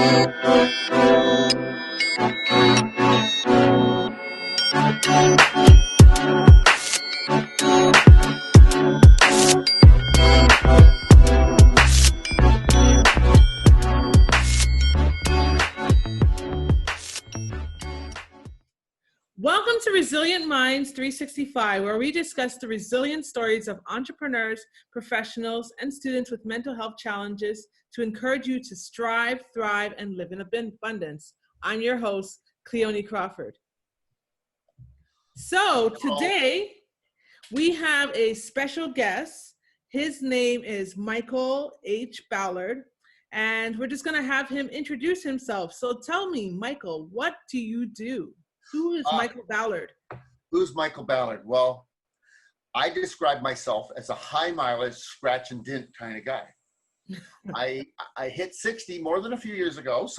Welcome to Resilient Minds 365, where we discuss the resilient stories of entrepreneurs, professionals, and students with mental health challenges to encourage you to strive, thrive, and live in abundance. I'm your host, Cleoni Crawford. So today we have a special guest. His name is Michael H. Ballard, and we're just going to have him introduce himself. So tell me, Michael, what do you do? Who is Michael Ballard? Who's Michael Ballard? Well, I describe myself as a high mileage, scratch and dent kind of guy. I hit 60 more than a few years ago,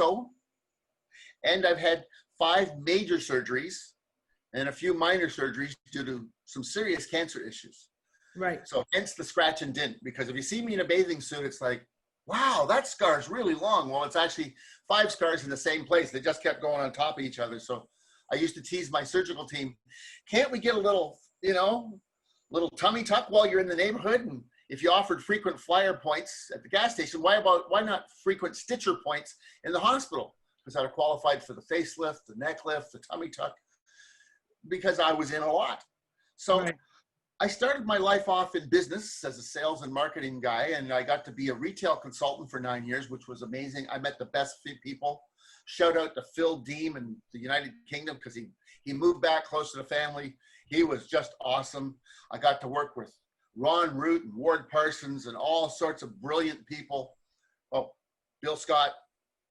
and I've had 5 major surgeries and a few minor surgeries due to some serious cancer issues. Right. So hence the scratch and dent, because if you see me in a bathing suit, it's like, wow, that scar is really long. Well, it's actually 5 scars in the same place. They just kept going on top of each other. So I used to tease my surgical team, can't we get a little, little tummy tuck while you're in the neighborhood? And if you offered frequent flyer points at the gas station, why not frequent stitcher points in the hospital? Because I qualified for the facelift, the neck lift, the tummy tuck, because I was in a lot. So right. I started my life off in business as a sales and marketing guy, and I got to be a retail consultant for 9 years, which was amazing. I met the best people. Shout out to Phil Deem in the United Kingdom, because he moved back close to the family. He was just awesome. I got to work with Ron Root and Ward Parsons and all sorts of brilliant people. Oh, Bill Scott,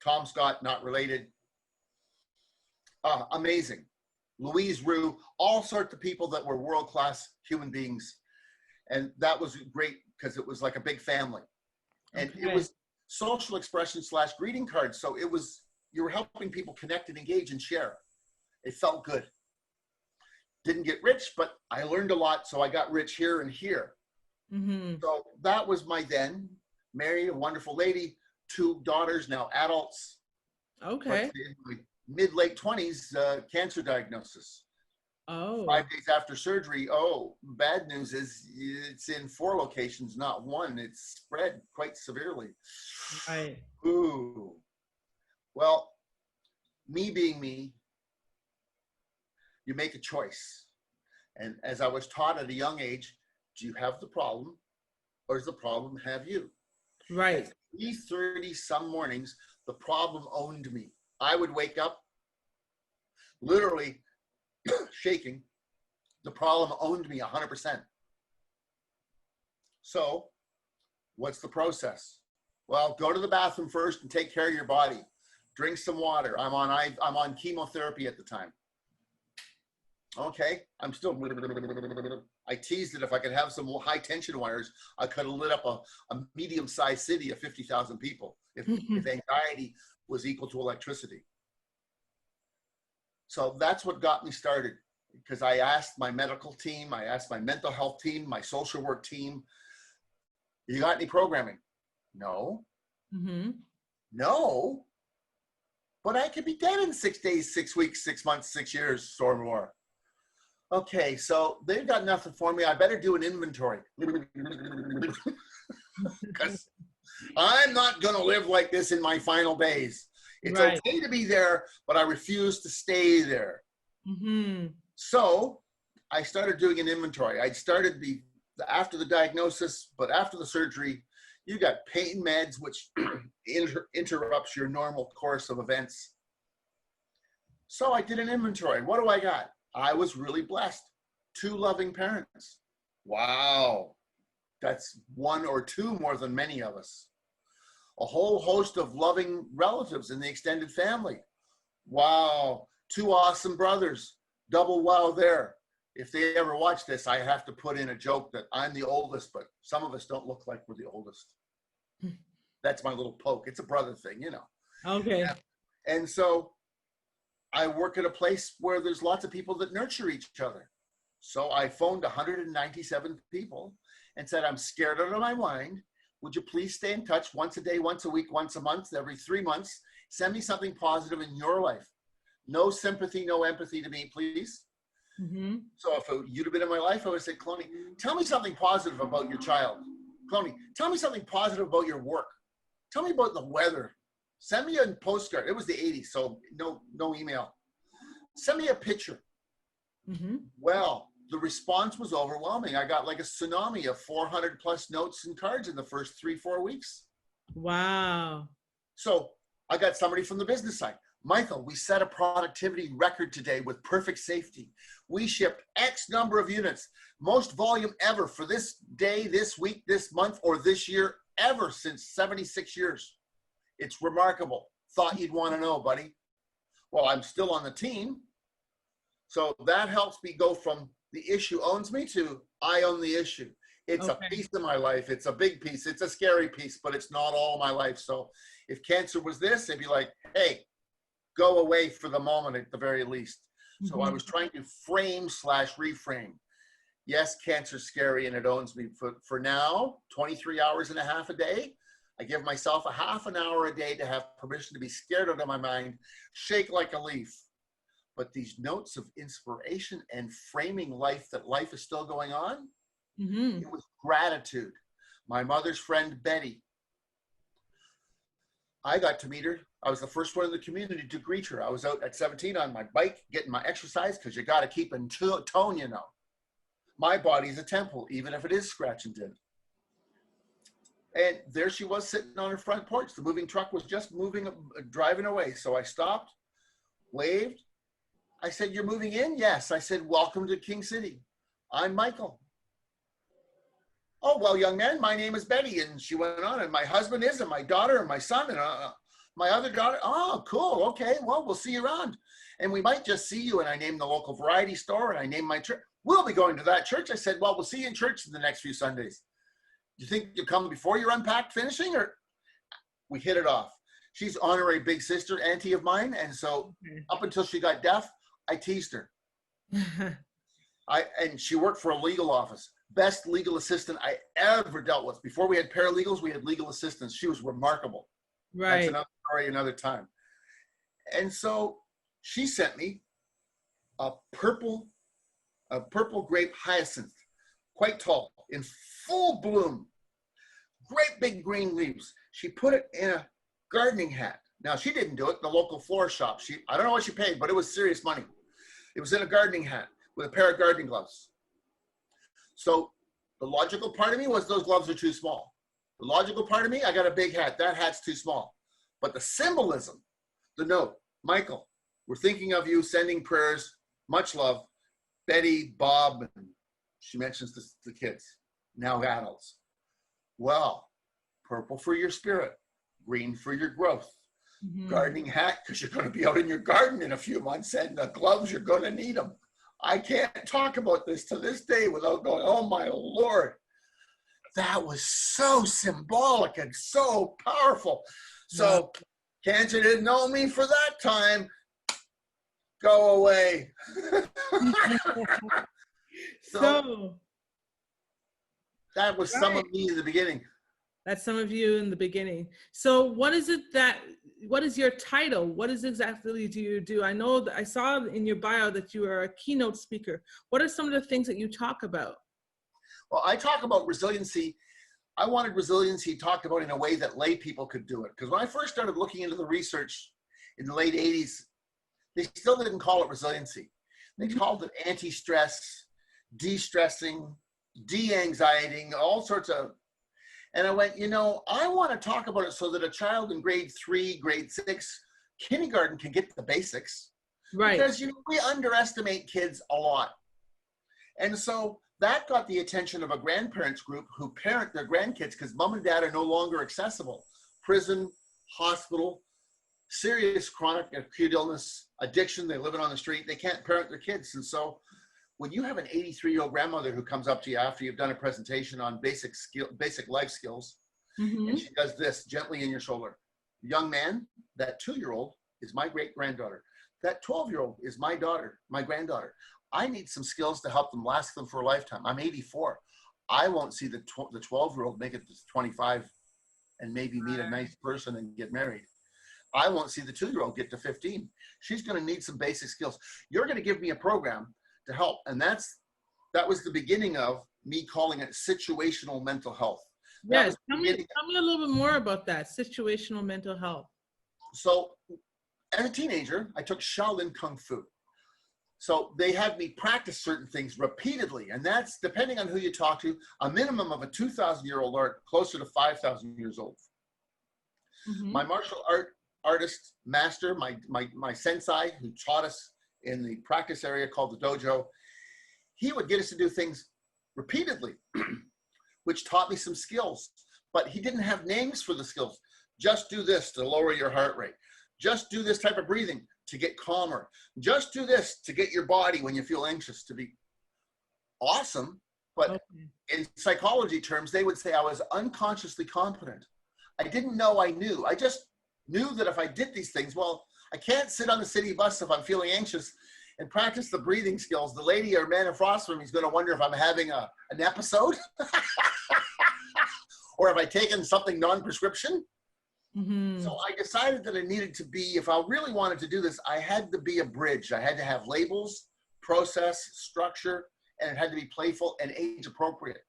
Tom Scott, not related. Amazing. Louise Rue, all sorts of people that were world-class human beings. And that was great because it was like a big family. And okay. It was social expression / greeting cards. So you were helping people connect and engage and share. It felt good. Didn't get rich, but I learned a lot. So I got rich here and here. Mm-hmm. So that was my then. Married a wonderful lady, 2 daughters, now adults. Okay. Mid-late 20s, cancer diagnosis. Oh. 5 days after surgery. Oh, bad news is it's in 4 locations, not 1. It's spread quite severely. Right. Ooh. Well, me being me, you make a choice. And as I was taught at a young age, do you have the problem or does the problem have you? Right. At 3:30 some mornings, the problem owned me. I would wake up literally shaking. The problem owned me 100%. So what's the process? Well, go to the bathroom first and take care of your body. Drink some water. I'm on chemotherapy at the time. Okay, I'm still. I teased it if I could have some high tension wires, I could have lit up a medium-sized city of 50,000 people if anxiety was equal to electricity. So that's what got me started, because I asked my medical team, I asked my mental health team, my social work team, you got any programming? No. Mm-hmm. No. But I could be dead in 6 days, 6 weeks, 6 months, 6 years or more. Okay, so they've got nothing for me. I better do an inventory. Because I'm not going to live like this in my final days. It's right. Okay to be there, but I refuse to stay there. Mm-hmm. So I started doing an inventory. I started after the diagnosis, but after the surgery, you got pain meds, which interrupts your normal course of events. So I did an inventory. What do I got? I was really blessed. 2 loving parents. Wow. That's 1 or 2 more than many of us. A whole host of loving relatives in the extended family. Wow. 2 awesome brothers. Double wow there. If they ever watch this, I have to put in a joke that I'm the oldest, but some of us don't look like we're the oldest. That's my little poke. It's a brother thing, you know. Okay. And so I work at a place where there's lots of people that nurture each other. So I phoned 197 people and said, I'm scared out of my mind. Would you please stay in touch once a day, once a week, once a month, every 3 months? Send me something positive in your life. No sympathy, no empathy to me, please. Mm-hmm. So if you'd have been in my life, I would say, Cleoni, tell me something positive about your child. Cleoni, tell me something positive about your work. Tell me about the weather. Send me a postcard. It was the 80s, so no email. Send me a picture. Mm-hmm. Well, the response was overwhelming. I got like a tsunami of 400 plus notes and cards in the first 3-4 weeks. Wow. So I got somebody from the business side. Michael, we set a productivity record today with perfect safety. We shipped X number of units, most volume ever for this day, this week, this month, or this year ever since 76 years. It's remarkable. Thought you'd want to know, buddy. Well, I'm still on the team. So that helps me go from the issue owns me to I own the issue. It's a piece of my life. It's a big piece. It's a scary piece, but it's not all my life. So if cancer was this, it'd be like, hey, go away for the moment at the very least. Mm-hmm. So I was trying to frame/reframe. Yes, cancer's scary and it owns me. For now, 23 hours and a half a day, I give myself a half an hour a day to have permission to be scared out of my mind, shake like a leaf. But these notes of inspiration and framing life, that life is still going on, mm-hmm. It was gratitude. My mother's friend, Betty, I got to meet her. I was the first one in the community to greet her. I was out at 17 on my bike, getting my exercise, because you got to keep in tone, you know. My body's a temple, even if it is scratch and dent. And there she was sitting on her front porch. The moving truck was just driving away. So I stopped, waved. I said, you're moving in? Yes. I said, welcome to King City. I'm Michael. Oh, well, young man, my name is Betty. And she went on, and my husband is, and my daughter, and my son, and my other daughter. Oh, cool. Okay. Well, we'll see you around. And we might just see you. And I named the local variety store, and I named my church. We'll be going to that church. I said, well, we'll see you in church in the next few Sundays. Do you think you'll come before you're unpacked finishing? Or we hit it off. She's honorary big sister, auntie of mine. And so up until she got deaf, I teased her. And she worked for a legal office. Best legal assistant I ever dealt with. Before we had paralegals, we had legal assistants. She was remarkable. Right. That's another story, another time. And so she sent me a purple grape hyacinth, quite tall, in full bloom, great big green leaves. She put it in a gardening hat. Now, she didn't do it, the local florist shop. I don't know what she paid, but it was serious money. It was in a gardening hat with a pair of gardening gloves. So the logical part of me was those gloves are too small. The logical part of me, I got a big hat. That hat's too small. But the symbolism, the note, Michael, we're thinking of you, sending prayers, much love, Betty, Bob, and she mentions the kids, now adults. Well, purple for your spirit, green for your growth. Mm-hmm. Gardening hat, because you're going to be out in your garden in a few months, and the gloves, you're going to need them. I can't talk about this to this day without going, oh my Lord. That was so symbolic and so powerful. So cancer didn't know me for that time. Go away. So that was some of me in the beginning. That's some of you in the beginning. So what is your title? What is exactly do you do? I know that I saw in your bio that you are a keynote speaker. What are some of the things that you talk about? Well, I talk about resiliency. I wanted resiliency talked about in a way that lay people could do it. Because when I first started looking into the research in the late 80s, they still didn't call it resiliency. They called it anti-stress, de-stressing, de-anxietying, all sorts of. And I went, I want to talk about it so that a child in grade 3, grade 6, kindergarten can get the basics. Right. Because, we underestimate kids a lot. And so that got the attention of a grandparents group who parent their grandkids because mom and dad are no longer accessible. Prison, hospital, serious chronic acute illness, addiction, they live it on the street, they can't parent their kids. And so when you have an 83-year-old grandmother who comes up to you after you've done a presentation on basic life skills, mm-hmm. and she does this gently in your shoulder. Young man, that 2-year-old is my great-granddaughter. That 12-year-old is my daughter, my granddaughter. I need some skills to help them last them for a lifetime. I'm 84. I won't see the 12-year-old make it to 25 and maybe meet a nice person and get married. I won't see the 2-year-old get to 15. She's going to need some basic skills. You're going to give me a program to help. And that was the beginning of me calling it situational mental health. Yes, tell me a little bit more about that, situational mental health. So as a teenager, I took Shaolin Kung Fu. So they had me practice certain things repeatedly. And that's, depending on who you talk to, a minimum of a 2,000-year-old art, closer to 5,000 years old. Mm-hmm. My martial artist master, my sensei, who taught us in the practice area called the dojo, he would get us to do things repeatedly, which taught me some skills. But he didn't have names for the skills. Just do this to lower your heart rate. Just do this type of breathing to get calmer. Just do this to get your body, when you feel anxious, to be awesome. But in psychology terms, they would say I was unconsciously competent. I didn't know I knew. I just knew that if I did these things, well, I can't sit on the city bus if I'm feeling anxious and practice the breathing skills. The lady or man across from me is going to wonder if I'm having an episode or have I taken something non-prescription. Mm-hmm. So I decided that I needed to be, if I really wanted to do this, I had to be a bridge. I had to have labels, process, structure, and it had to be playful and age appropriate.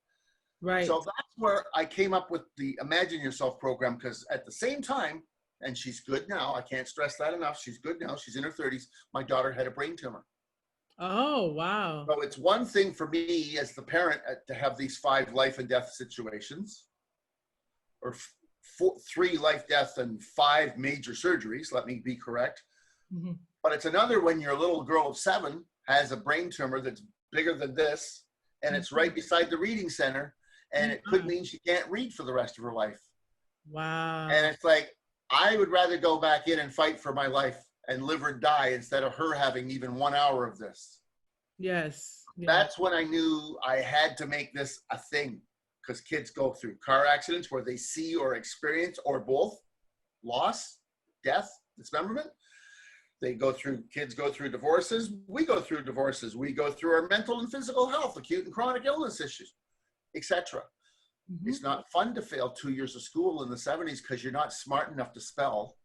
Right. So that's where I came up with the Imagine Yourself program, because at the same time, and she's good now, I can't stress that enough, she's good now, she's in her 30s, my daughter had a brain tumor. Oh, wow. So it's one thing for me as the parent to have these 5 life and death situations, or 3 life, death, and 5 major surgeries, let me be correct. Mm-hmm. But it's another when your little girl of 7 has a brain tumor that's bigger than this, and it's right beside the reading center, and it could mean she can't read for the rest of her life. Wow. And it's like, I would rather go back in and fight for my life and live or die instead of her having even 1 hour of this. Yes. Yeah. That's when I knew I had to make this a thing, because kids go through car accidents where they see or experience, or both, loss, death, dismemberment. Kids go through divorces. We go through divorces. We go through our mental and physical health, acute and chronic illness issues, etc. Mm-hmm. It's not fun to fail 2 years of school in the 70s because you're not smart enough to spell.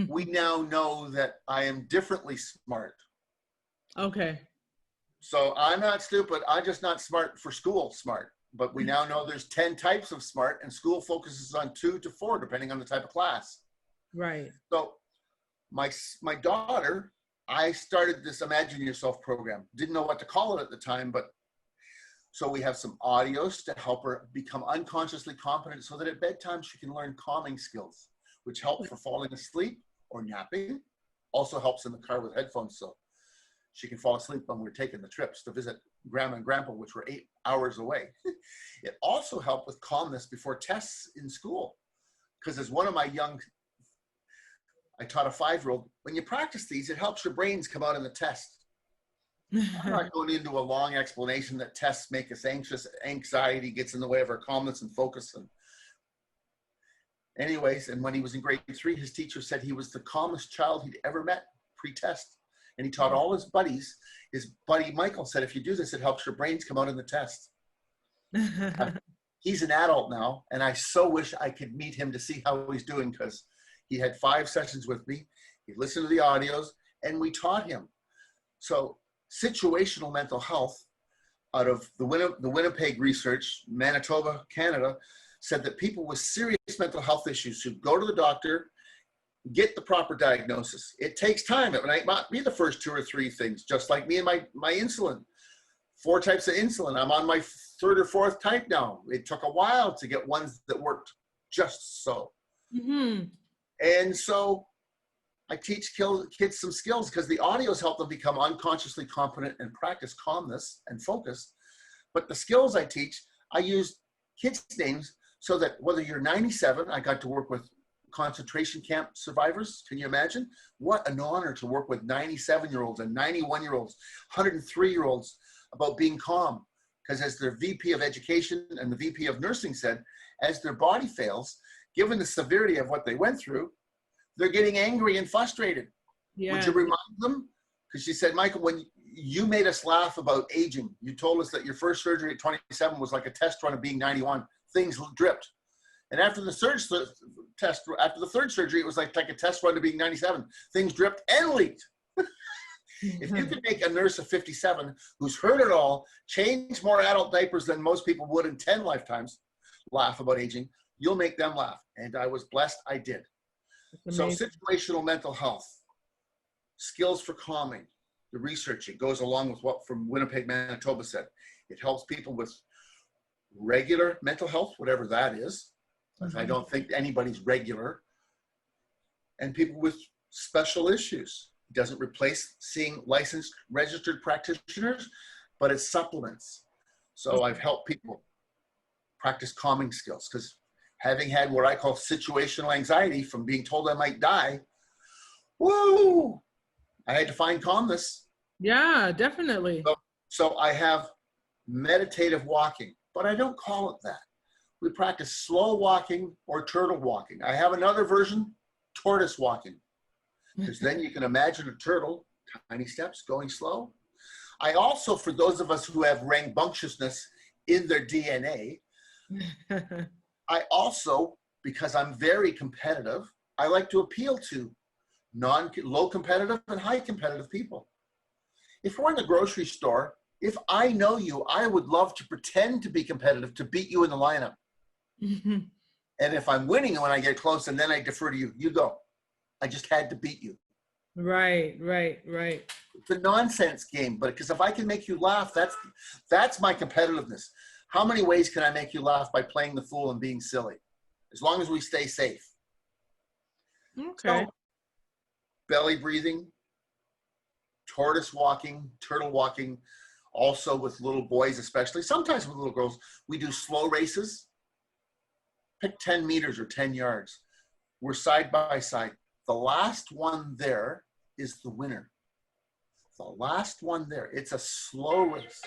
We now know that I am differently smart. Okay. So I'm not stupid. I'm just not smart for school smart. But we now know there's 10 types of smart, and school focuses on 2 to 4, depending on the type of class. Right. So my daughter, I started this Imagine Yourself program. Didn't know what to call it at the time, but so we have some audios to help her become unconsciously competent so that at bedtime she can learn calming skills, which help for falling asleep or napping. Also helps in the car with headphones, so she can fall asleep when we're taking the trips to visit Grandma and Grandpa, which were 8 hours away. It also helped with calmness before tests in school, because as one of my I taught a 5-year-old, when you practice these, it helps your brains come out in the test. I'm not going into a long explanation that tests make us anxious. Anxiety gets in the way of our calmness and focus. And anyways, and when he was in grade 3, his teacher said he was the calmest child he'd ever met pre-test. And he taught all his buddies. His buddy Michael said, if you do this, it helps your brains come out in the test. He's an adult now, and I so wish I could meet him to see how he's doing, because he had 5 sessions with me. He listened to the audios, and we taught him. So situational mental health, out of the Winnipeg research, Manitoba, Canada, said that people with serious mental health issues should go to the doctor, get the proper diagnosis. It takes time. It might not be the first 2 or 3 things, just like me and my insulin. 4 types of insulin. I'm on my 3rd or 4th type now. It took a while to get ones that worked just so. Mm-hmm. And so I teach kids some skills, because the audios help them become unconsciously competent and practice calmness and focus. But the skills I teach, I use kids' names so that whether you're 97, I got to work with concentration camp survivors. Can you imagine? What an honor to work with 97-year-olds and 91-year-olds, 103-year-olds about being calm. Because as their VP of education and the VP of nursing said, as their body fails, given the severity of what they went through, they're getting angry and frustrated. Yeah. Would you remind them? Because she said, Michael, when you made us laugh about aging, you told us that your first surgery at 27 was like a test run of being 91. Things dripped. And after the third surgery, it was like a test run to being 97. Things dripped and leaked. If you could make a nurse of 57 who's heard it all, change more adult diapers than most people would in 10 lifetimes, laugh about aging, you'll make them laugh. And I was blessed I did. So situational mental health, skills for calming, the research, it goes along with what from Winnipeg, Manitoba said. It helps people with regular mental health, whatever that is. I don't think anybody's regular. And people with special issues. It doesn't replace seeing licensed, registered practitioners, but it supplements. So I've helped people practice calming skills because having had what I call situational anxiety from being told I might die, woo, I had to find calmness. Yeah, definitely. So I have meditative walking, but I don't call it that. We practice slow walking or turtle walking. I have another version, tortoise walking, because then you can imagine a turtle, tiny steps, going slow. I also, for those of us who have rambunctiousness in their DNA, I also, because I'm very competitive, I like to appeal to low competitive and high competitive people. If we're in the grocery store, if I know you, I would love to pretend to be competitive to beat you in the lineup. And if I'm winning when I get close and then I defer to you, you go. I just had to beat you. Right. It's a nonsense game, but because if I can make you laugh, that's my competitiveness. How many ways can I make you laugh by playing the fool and being silly? As long as we stay safe. Okay. So, belly breathing, tortoise walking, turtle walking, also with little boys especially, sometimes with little girls, we do slow races. Pick 10 meters or 10 yards. We're side by side. The last one there is the winner. The last one there. It's a slow race.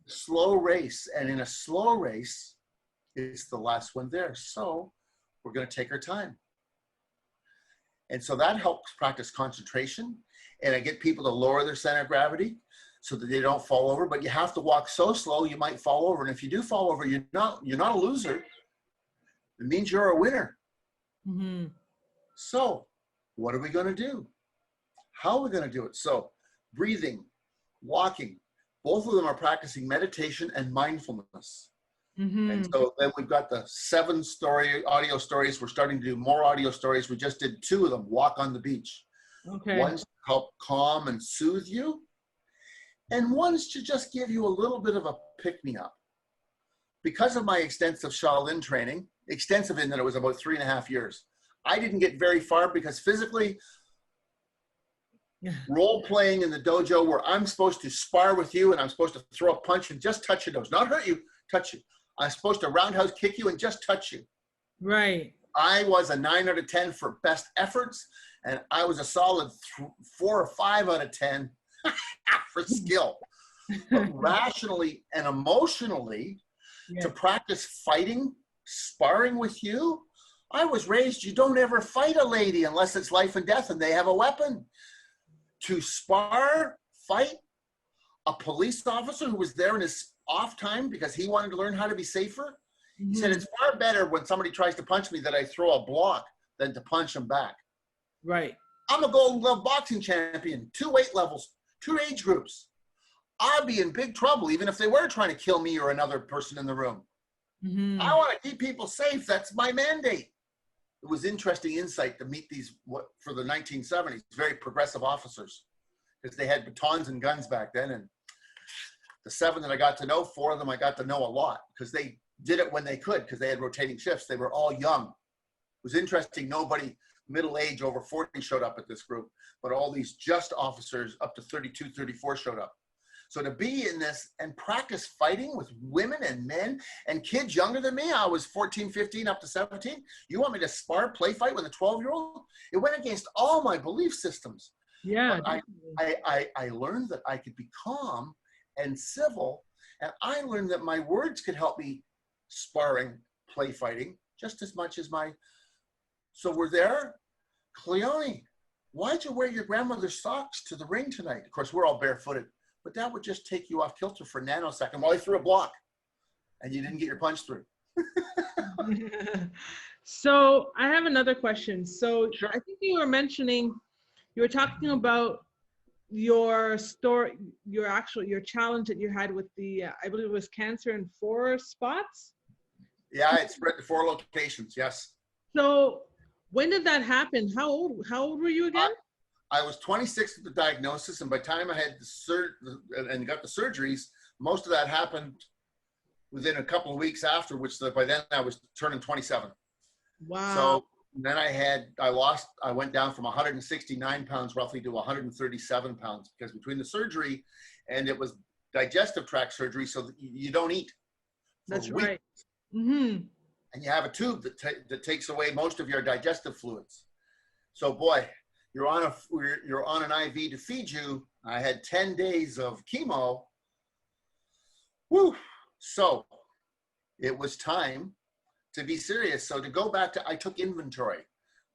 Slow race. And in a slow race, it's the last one there. So we're going to take our time. And so that helps practice concentration. And I get people to lower their center of gravity so that they don't fall over. But you have to walk so slow, you might fall over. And if you do fall over, you're not a loser. It means you're a winner. Mm-hmm. So what are we going to do? How are we going to do it? So breathing, walking, both of them are practicing meditation and mindfulness. Mm-hmm. And so then we've got the 7 audio stories. We're starting to do more audio stories. We just did 2 of them, walk on the beach. Okay. One's to help calm and soothe you. And one's to just give you a little bit of a pick-me-up. Because of my extensive Shaolin training, extensive in that it was about 3.5 years, I didn't get very far because physically, role-playing in the dojo where I'm supposed to spar with you and I'm supposed to throw a punch and just touch your nose, not hurt you, touch you. I'm supposed to roundhouse kick you and just touch you. Right. I was a 9 out of 10 for best efforts, and I was a solid 4 or 5 out of 10 for skill. But rationally and emotionally, to practice fighting, sparring with you, I was raised, you don't ever fight a lady unless it's life and death and they have a weapon. To spar, fight a police officer who was there in his off time because he wanted to learn how to be safer. He said, it's far better when somebody tries to punch me that I throw a block than to punch them back. Right. I'm a Golden Glove boxing champion, 2 weight levels, 2 age groups. I'd be in big trouble even if they were trying to kill me or another person in the room. Mm-hmm. I want to keep people safe. That's my mandate. It was interesting insight to meet these, for the 1970s, very progressive officers, because they had batons and guns back then. And the 7 that I got to know, 4 of them I got to know a lot because they did it when they could because they had rotating shifts. They were all young. It was interesting. Nobody middle age over 40 showed up at this group, but all these just officers up to 32, 34 showed up. So to be in this and practice fighting with women and men and kids younger than me, I was 14, 15, up to 17. You want me to spar, play fight with a 12-year-old? It went against all my belief systems. Yeah. I learned that I could be calm and civil, and I learned that my words could help me sparring, play fighting, just as much as my... So we're there. Cleoni, why'd you wear your grandmother's socks to the ring tonight? Of course, we're all barefooted. But that would just take you off kilter for a nanosecond while he threw a block. and you didn't get your punch through. So I have another question. So Sure. I think you were talking about your story, your challenge that you had with the, I believe it was cancer in 4 spots. Yeah, it's spread to 4 locations. Yes. So when did that happen? How old were you again? I was 26 at the diagnosis, and by the time I had and got the surgeries, most of that happened within a couple of weeks after, which by then I was turning 27. Wow. So then I went down from 169 pounds roughly to 137 pounds, because between the surgery and it was digestive tract surgery, so that you don't eat. That's right. Mm-hmm. And you have a tube that takes away most of your digestive fluids. So boy, you're on an IV to feed you. I had 10 days of chemo. Woo! So it was time to be serious. So to go back I took inventory.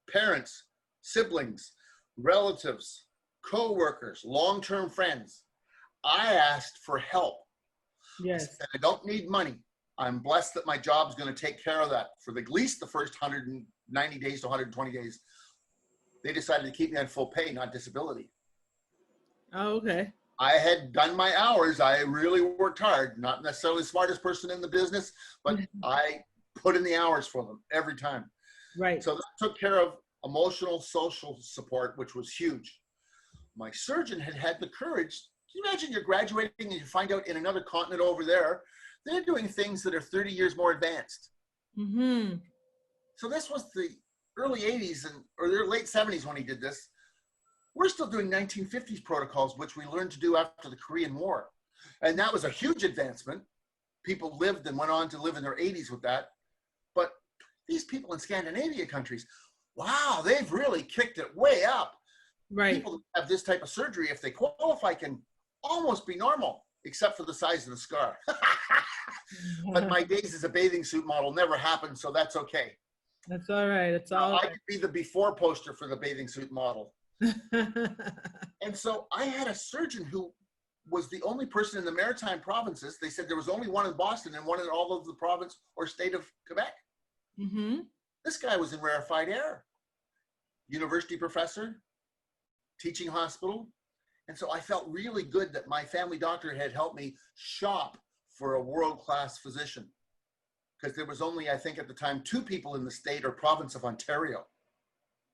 Parents, siblings, relatives, co-workers, long-term friends. I asked for help. Yes. I don't need money. I'm blessed that my job's going to take care of that for at least the first 190 days to 120 days. They decided to keep me on full pay, not disability. Oh, okay. I had done my hours. I really worked hard. Not necessarily the smartest person in the business, but I put in the hours for them every time. Right. So that took care of emotional, social support, which was huge. My surgeon had the courage. Can you imagine you're graduating and you find out in another continent over there, they're doing things that are 30 years more advanced. Mm-hmm. So this was the early 80s or the late 70s when he did this. We're still doing 1950s protocols, which we learned to do after the Korean War. And that was a huge advancement. People lived and went on to live in their 80s with that. But these people in Scandinavia countries, wow, they've really kicked it way up. Right. People that have this type of surgery, if they qualify, can almost be normal, except for the size of the scar. But my days as a bathing suit model never happened, so that's okay. That's all right. It's all right. I could be the before poster for the bathing suit model. And so I had a surgeon who was the only person in the maritime provinces. They said there was only one in Boston and one in all of the province or state of Quebec. Mm-hmm. This guy was in rarefied air. University professor, teaching hospital. And so I felt really good that my family doctor had helped me shop for a world-class physician. Because there was only, I think at the time, 2 people in the state or province of Ontario,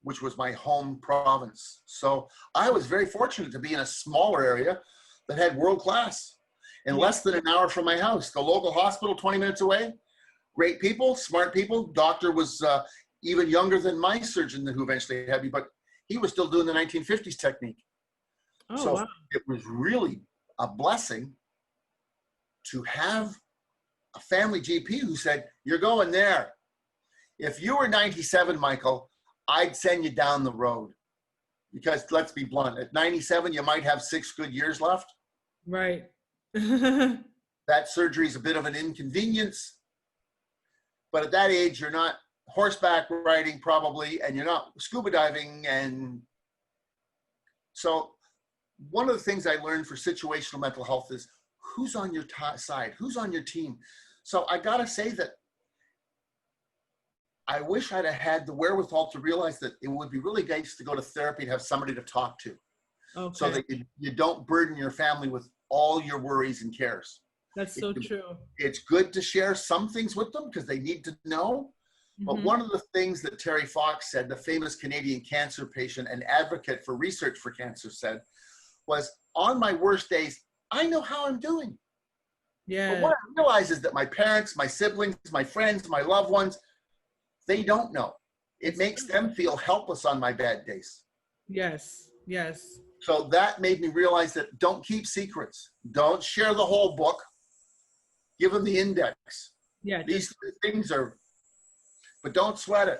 which was my home province. So I was very fortunate to be in a smaller area that had world-class in less than an hour from my house. The local hospital, 20 minutes away, great people, smart people. Doctor was even younger than my surgeon who eventually had me, but he was still doing the 1950s technique. Oh, So wow. it was really a blessing to have a family GP who said, you're going there. If you were 97, Michael, I'd send you down the road. Because let's be blunt, at 97, you might have 6 good years left. Right. That surgery is a bit of an inconvenience. But at that age, you're not horseback riding probably, and you're not scuba diving. And so one of the things I learned for situational mental health is who's on your side, who's on your team. So I gotta say that I wish I'd have had the wherewithal to realize that it would be really nice to go to therapy and have somebody to talk to. Okay. So that you don't burden your family with all your worries and cares. That's so true. It's good to share some things with them because they need to know. But one of the things that Terry Fox said, the famous Canadian cancer patient and advocate for research for cancer, said was, on my worst days, I know how I'm doing. Yeah. But what I realize is that my parents, my siblings, my friends, my loved ones, they don't know. It makes them feel helpless on my bad days. Yes, yes. So that made me realize that don't keep secrets. Don't share the whole book. Give them the index. Yeah. These things are, but don't sweat it.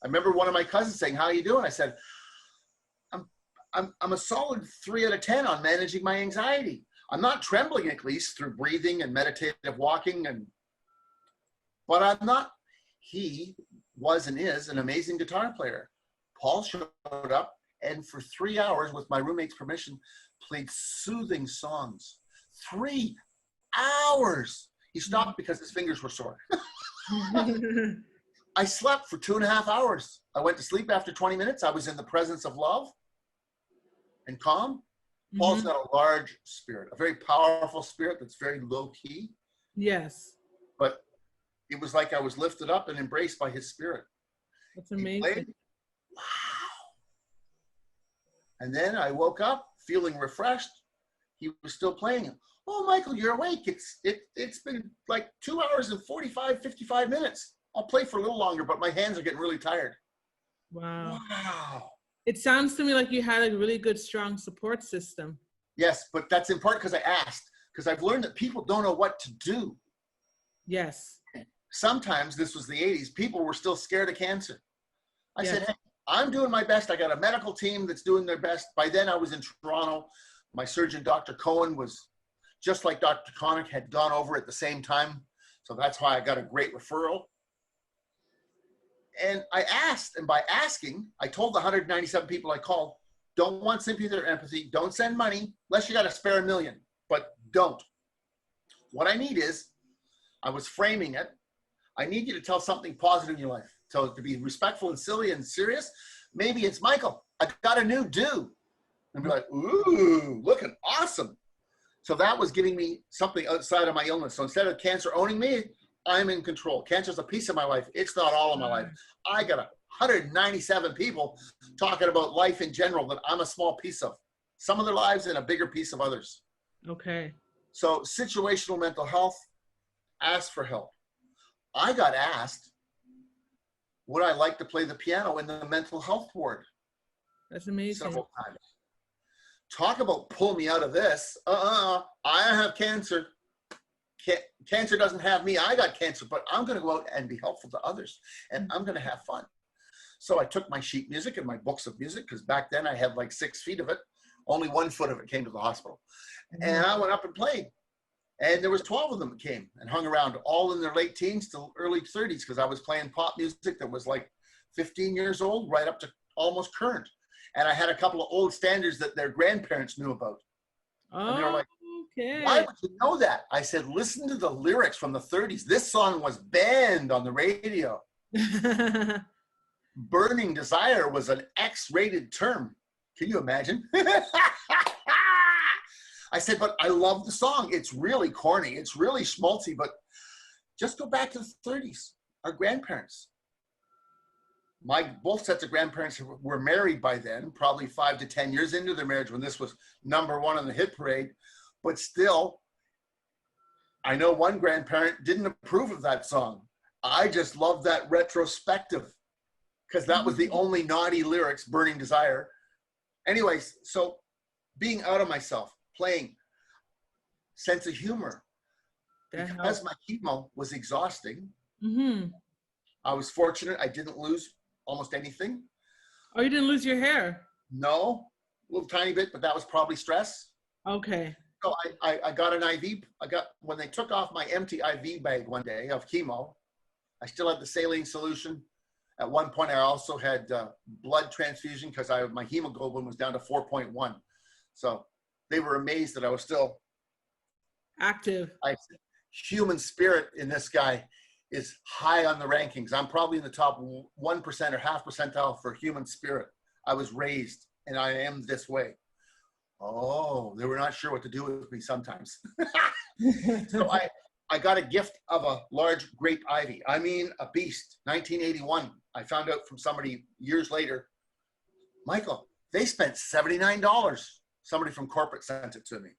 I remember one of my cousins saying, how are you doing? I said, I'm a solid 3 out of 10 on managing my anxiety. I'm not trembling, at least through breathing and meditative walking, but I'm not. He was and is an amazing guitar player. Paul showed up and for 3 hours, with my roommate's permission, played soothing songs. 3 hours. He stopped because his fingers were sore. I slept for 2.5 hours. I went to sleep after 20 minutes. I was in the presence of love and calm. Paul's got a large spirit, a very powerful spirit that's very low key. Yes. But it was like I was lifted up and embraced by his spirit. That's amazing. Wow. And then I woke up feeling refreshed. He was still playing. Oh, Michael, you're awake. It's been like 2 hours and 55 minutes. I'll play for a little longer, but my hands are getting really tired. Wow. Wow. It sounds to me like you had a really good, strong support system. Yes, but that's in part because I asked, because I've learned that people don't know what to do. Yes. Sometimes, this was the 80s, people were still scared of cancer. I said, hey, I'm doing my best. I got a medical team that's doing their best. By then I was in Toronto. My surgeon, Dr. Cohen, was just like Dr. Connick, had gone over at the same time. So that's why I got a great referral. And I asked, and by asking, I told the 197 people I called, don't want sympathy or empathy, don't send money, unless you got to spare $1 million, but don't. What I need is, I was framing it, I need you to tell something positive in your life. So to be respectful and silly and serious, maybe it's, Michael, I got a new do. And be like, ooh, looking awesome. So that was giving me something outside of my illness. So instead of cancer owning me, I'm in control. Cancer's a piece of my life. It's not all of my life. I got 197 people talking about life in general that I'm a small piece of. Some of their lives and a bigger piece of others. Okay. So situational mental health, ask for help. I got asked, would I like to play the piano in the mental health ward? That's amazing. Several times. Talk about pull me out of this. I have cancer. Cancer doesn't have me. I got cancer, but I'm going to go out and be helpful to others, and I'm going to have fun. So I took my sheet music and my books of music, because back then I had like 6 feet of it. Only 1 foot of it came to the hospital. And I went up and played. And there was 12 of them that came and hung around, all in their late teens to early 30s, because I was playing pop music that was like 15 years old, right up to almost current. And I had a couple of old standards that their grandparents knew about. Oh, and they were like, okay. why would you know that? I said, listen to the lyrics from the 30s. This song was banned on the radio. Burning desire was an X-rated term. Can you imagine? I said, but I love the song. It's really corny. It's really schmaltzy, but just go back to the 30s. Our grandparents. Both sets of grandparents were married by then, probably 5 to 10 years into their marriage when this was #1 on the hit parade. But still, I know one grandparent didn't approve of that song. I just love that retrospective, because that was the only naughty lyrics, Burning Desire. Anyways, so being out of myself, playing, sense of humor. Because my chemo was exhausting, I was fortunate I didn't lose almost anything. Oh, you didn't lose your hair? No, a little tiny bit, but that was probably stress. Okay. So I got an IV. When they took off my empty IV bag one day of chemo, I still had the saline solution. At one point, I also had blood transfusion because my hemoglobin was down to 4.1. So they were amazed that I was still active. Human spirit in this guy is high on the rankings. I'm probably in the top 1% or half percentile for human spirit. I was raised, and I am this way. Oh, they were not sure what to do with me sometimes. So I got a gift of a large grape ivy. I mean, a beast. 1981. I found out from somebody years later, Michael, they spent $79. Somebody from corporate sent it to me.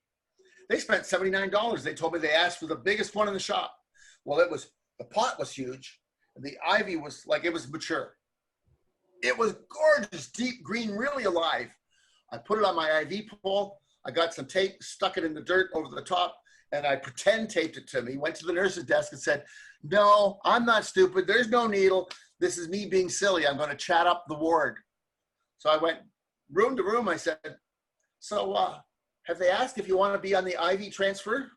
They spent $79. They told me they asked for the biggest one in the shop. Well, the pot was huge, and the ivy was like, it was mature. It was gorgeous, deep green, really alive. I put it on my IV pole. I got some tape, stuck it in the dirt over the top, and I pretend taped it to me. Went to the nurse's desk and said, no, I'm not stupid. There's no needle. This is me being silly. I'm going to chat up the ward. So I went room to room. I said, so have they asked if you want to be on the IV transfer?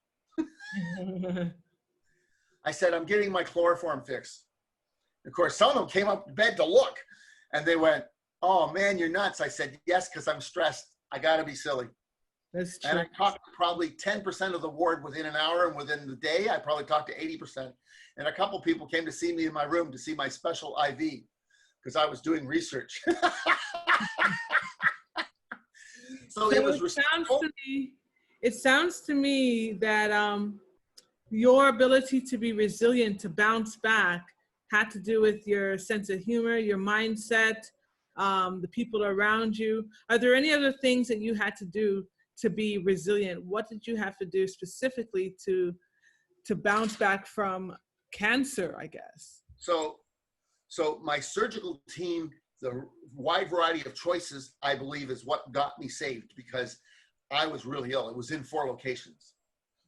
I said, I'm getting my chloroform fix. Of course, some of them came up to bed to look, and they went, oh man, you're nuts. I said, yes, because I'm stressed. I got to be silly. That's And true. I talked to probably 10% of the ward within an hour, and within the day, I probably talked to 80%. And a couple people came to see me in my room to see my special IV because I was doing research. So it was respectful. It sounds to me that your ability to be resilient, to bounce back, had to do with your sense of humor, your mindset, the people around you. Are there any other things that you had to do to be resilient? What did you have to do specifically to bounce back from cancer, I guess? So my surgical team, the wide variety of choices, I believe, is what got me saved because I was really ill. It was in 4 locations.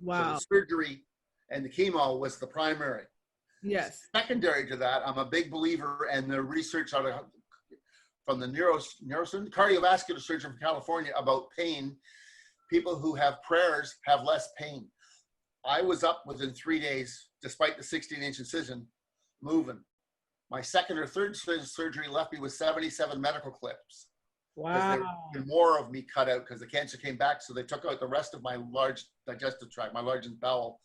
Wow. So the surgery and the chemo was the primary. Yes. Secondary to that, I'm a big believer in the research from the neurosurgeon, cardiovascular surgeon from California about pain. People who have prayers have less pain. I was up within 3 days, despite the 16-inch incision, moving. My second or third surgery left me with 77 medical clips. Wow. There were more of me cut out because the cancer came back. So they took out the rest of my large digestive tract, my largest bowel.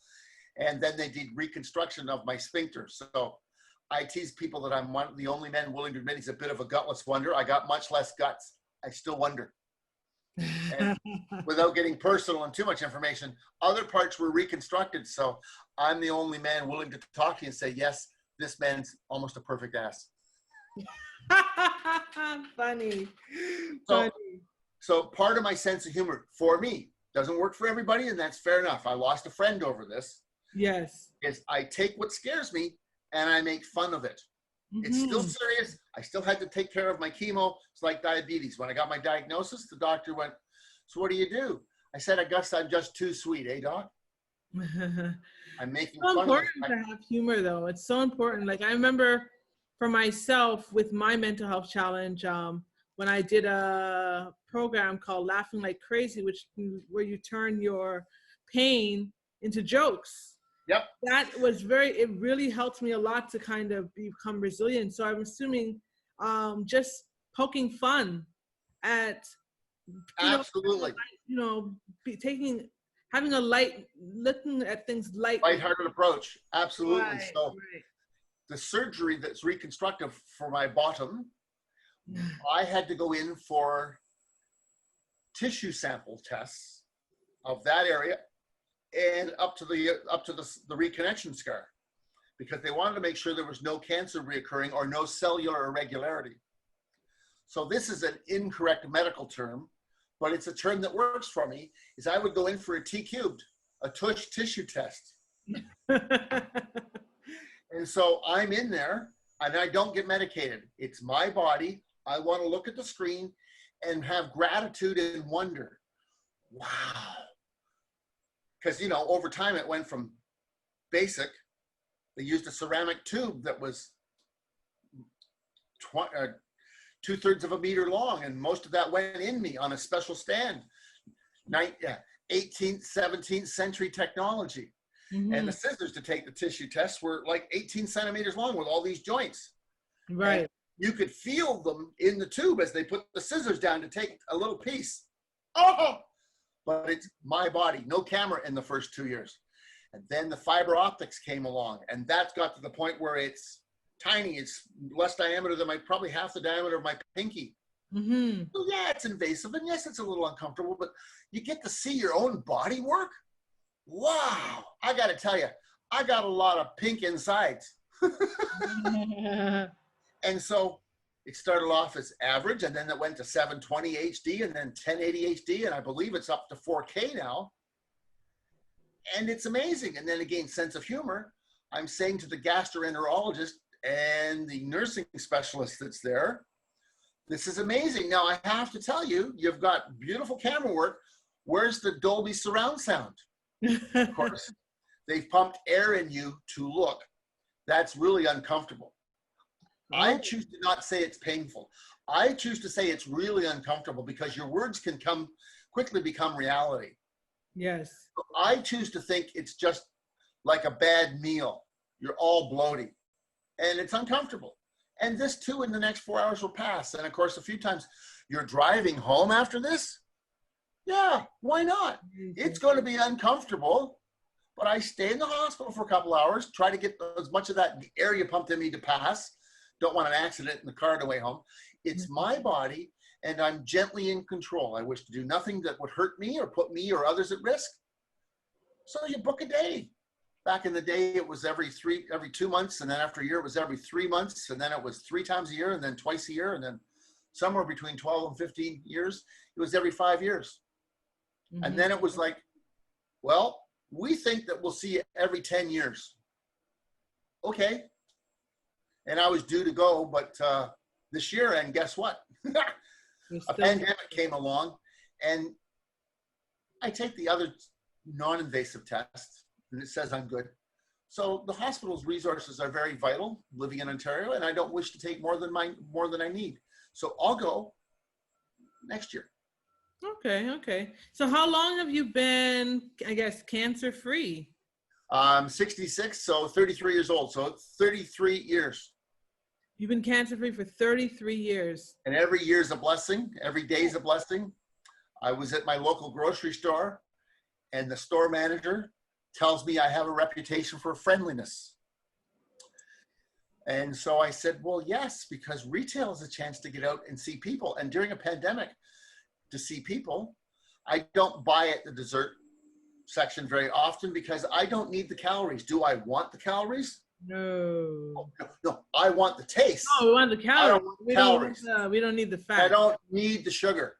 And then they did reconstruction of my sphincter. So I tease people that I'm the only man willing to admit he's a bit of a gutless wonder. I got much less guts. I still wonder. And without getting personal and too much information, other parts were reconstructed. So I'm the only man willing to talk to you and say, yes, this man's almost a perfect ass. Funny. So part of my sense of humor, for me, doesn't work for everybody, and that's fair enough. I lost a friend over this. Yes. Is I take what scares me and I make fun of it. Mm-hmm. It's still serious. I still had to take care of my chemo. It's like diabetes. When I got my diagnosis, the doctor went, so what do you do? I said, I guess I'm just too sweet, eh, doc? I'm making fun of it. It's so important to have humor, though. It's so important. Like, I remember for myself with my mental health challenge, when I did a program called Laughing Like Crazy, where you turn your pain into jokes. Yep. That was it really helped me a lot to kind of become resilient. So I'm assuming just poking fun at, absolutely, having a looking at things lighthearted approach. Absolutely. Right, so the surgery that's reconstructive for my bottom, I had to go in for tissue sample tests of that area and up to the reconnection scar, because they wanted to make sure there was no cancer reoccurring or no cellular irregularity. So this is an incorrect medical term, but it's a term that works for me, is I would go in for a T-cubed, a tush tissue test. And so I'm in there and I don't get medicated. It's my body. I want to look at the screen and have gratitude and wonder. Wow. Because, over time it went from basic. They used a ceramic tube that was 2/3 of a meter long, and most of that went in me on a special stand. 18th, 17th century technology. Mm-hmm. And the scissors to take the tissue tests were like 18 centimeters long with all these joints. Right. And you could feel them in the tube as they put the scissors down to take a little piece. Oh! But it's my body, no camera in the first 2 years. And then the fiber optics came along, and that got to the point where it's tiny. It's less diameter than probably half the diameter of my pinky. Mm-hmm. So yeah, it's invasive, and yes, it's a little uncomfortable, but you get to see your own body work. Wow, I got to tell you, I got a lot of pink insides. And so it started off as average, and then it went to 720 HD and then 1080 HD, and I believe it's up to 4K now. And it's amazing. And then again, sense of humor. I'm saying to the gastroenterologist and the nursing specialist that's there, this is amazing. Now I have to tell you, you've got beautiful camera work. Where's the Dolby surround sound? Of course, they've pumped air in you to look. That's really uncomfortable. I choose to not say it's painful. I choose to say it's really uncomfortable because your words can quickly become reality. Yes. So I choose to think it's just like a bad meal. You're all bloating and it's uncomfortable. And this too, in the next 4 hours will pass. And of course, a few times you're driving home after this. Yeah, why not? It's going to be uncomfortable, but I stay in the hospital for a couple hours, try to get as much of that air you pumped in me to pass. Don't want an accident in the car on the way home. It's my body, and I'm gently in control. I wish to do nothing that would hurt me or put me or others at risk. So you book a day. Back in the day, it was every 2 months, and then after a year, it was every 3 months, and then it was 3 times a year, and then twice a year, and then somewhere between 12 and 15 years, it was every 5 years. And then it was like, well, we think that we'll see it every 10 years. Okay. And I was due to go, but this year, and guess what? A pandemic came along, and I take the other non-invasive test, and it says I'm good. So the hospital's resources are very vital living in Ontario, and I don't wish to take more than I need. So I'll go next year. Okay. So how long have you been, I guess, cancer-free? I'm 66, so 33 years old. So 33 years. You've been cancer-free for 33 years. And every year's a blessing. Every day's a blessing. I was at my local grocery store, and the store manager tells me I have a reputation for friendliness. And so I said, well, yes, because retail is a chance to get out and see people. And during a pandemic, to see people, I don't buy at the dessert section very often because I don't need the calories. Do I want the calories? No. No, I want the taste. Oh, we want the calories. I don't want the calories. We don't need the fat. I don't need the sugar.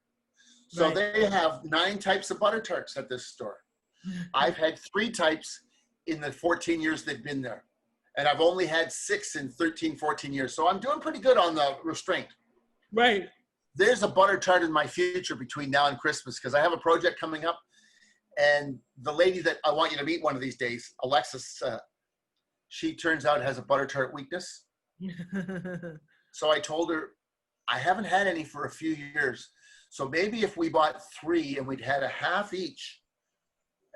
So Right. they have 9 types of butter tarts at this store. I've had 3 types in the 14 years they've been there. And I've only had 6 in 13, 14 years. So I'm doing pretty good on the restraint. Right. There's a butter tart in my future between now and Christmas because I have a project coming up. And the lady that I want you to meet one of these days, Alexis, she turns out has a butter tart weakness. So I told her, I haven't had any for a few years. So maybe if we bought 3 and we'd had a half each,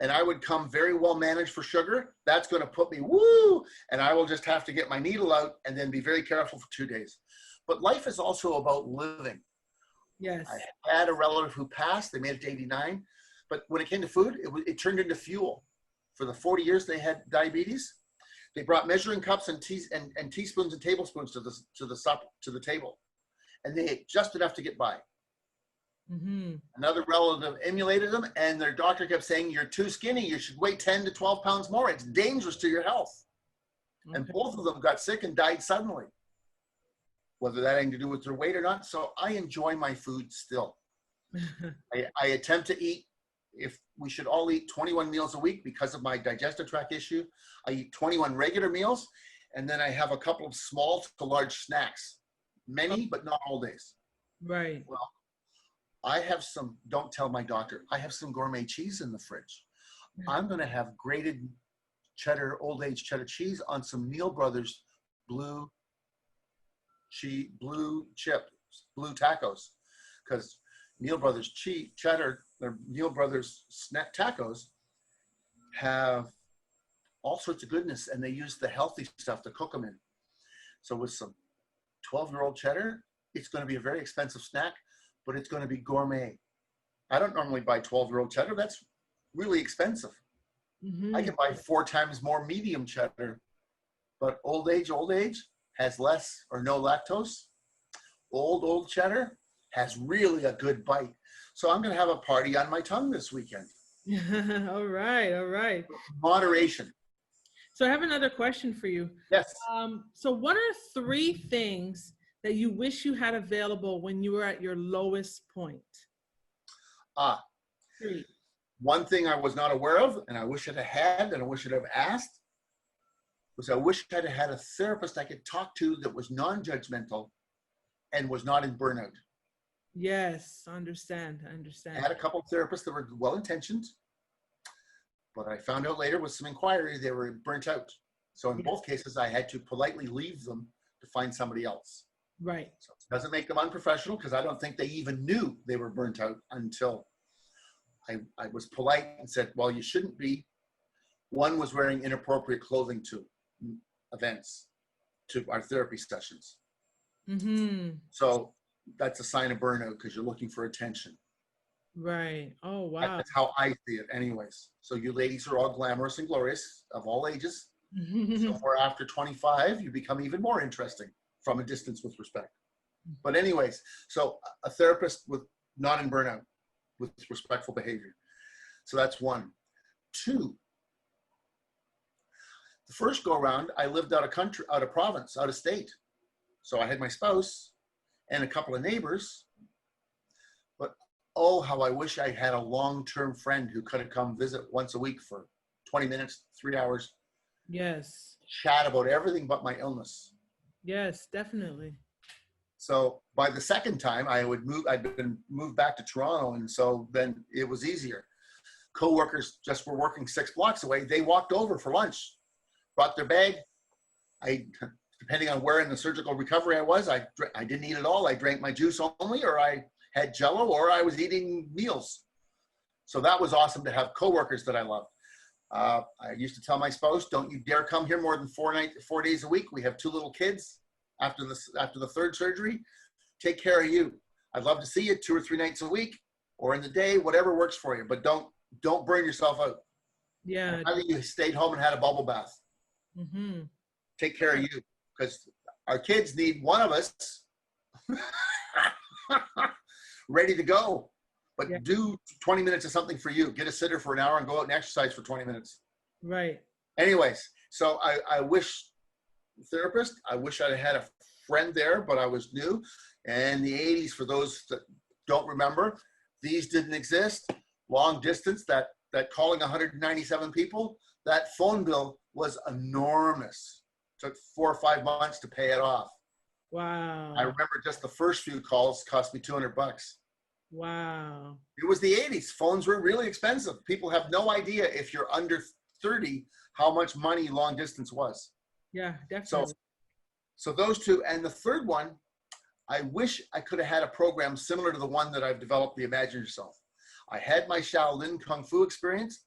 and I would come very well managed for sugar, that's going to put me woo, and I will just have to get my needle out and then be very careful for 2 days. But life is also about living. Yes. I had a relative who passed. They made it to 89. But when it came to food, it turned into fuel. For the 40 years they had diabetes, they brought measuring cups and teaspoons and tablespoons to the table. And they ate just enough to get by. Another relative emulated them, and their doctor kept saying, you're too skinny. You should weigh 10 to 12 pounds more. It's dangerous to your health. Okay. And both of them got sick and died suddenly, whether that had anything to do with their weight or not. So I enjoy my food still. I attempt to eat, if we should all eat 21 meals a week because of my digestive tract issue, I eat 21 regular meals, and then I have a couple of small to large snacks, many, but not all days. Right. Well, I have some, don't tell my doctor, I have some gourmet cheese in the fridge. I'm going to have grated cheddar, old age cheddar cheese on some Neil Brothers blue tacos, because Neil Brothers cheddar, their Neil Brothers snack tacos have all sorts of goodness, and they use the healthy stuff to cook them in. So with some 12-year-old cheddar, it's going to be a very expensive snack, but it's going to be gourmet. I don't normally buy 12-year-old cheddar. That's really expensive. I can buy 4 times more medium cheddar, but old age has less or no lactose. Old cheddar has really a good bite. So I'm going to have a party on my tongue this weekend. All right. Moderation. So I have another question for you. Yes. So what are 3 things that you wish you had available when you were at your lowest point? 3. One thing I was not aware of, and I wish I'd have had, and I wish I'd have asked, was I wish I'd have had a therapist I could talk to that was non-judgmental and was not in burnout. Yes, I understand. I had a couple of therapists that were well-intentioned, but I found out later with some inquiry they were burnt out. So in both cases, I had to politely leave them to find somebody else. Right. So it doesn't make them unprofessional, because I don't think they even knew they were burnt out until I was polite and said, well, you shouldn't be. One was wearing inappropriate clothing to events, to our therapy sessions. So that's a sign of burnout, because you're looking for attention. Right. Oh, wow. That's how I see it anyways. So you ladies are all glamorous and glorious of all ages. Somewhere after 25, you become even more interesting from a distance with respect. But anyways, so a therapist with not in burnout, with respectful behavior. So that's one. Two, the first go around, I lived out of country, out of province, out of state. So I had my spouse and a couple of neighbors. But oh, how I wish I had a long-term friend who could have come visit once a week for 20 minutes, 3 hours, Yes. chat about everything but my illness. Yes, definitely. So by the second time I'd been moved back to Toronto. And so then it was easier. Coworkers just were working 6 blocks away. They walked over for lunch, brought their bag. Depending on where in the surgical recovery I was, I didn't eat it all. I drank my juice only, or I had Jello, or I was eating meals. So that was awesome to have coworkers that I loved. I used to tell my spouse, don't you dare come here more than 4 days a week. We have 2 little kids after the third surgery. Take care of you. I'd love to see you 2 or 3 nights a week or in the day, whatever works for you, but don't burn yourself out. Yeah. I think you stayed home and had a bubble bath. Mm-hmm. Take care of you, because our kids need one of us ready to go. But Yeah. do 20 minutes of something for you. Get a sitter for an hour and go out and exercise for 20 minutes. Right. Anyways, so I wish, therapist, I wish I had a friend there, but I was new. And the 80s, for those that don't remember, these didn't exist. Long distance, that calling 197 people, that phone bill was enormous. Took 4 or 5 months to pay it off. Wow. I remember just the first few calls cost me $200. Wow. It was the 80s. Phones were really expensive. People have no idea, if you're under 30, how much money long distance was. Yeah, definitely. So those two. And the third one, I wish I could have had a program similar to the one that I've developed, the Imagine Yourself. I had my Shaolin Kung Fu experience.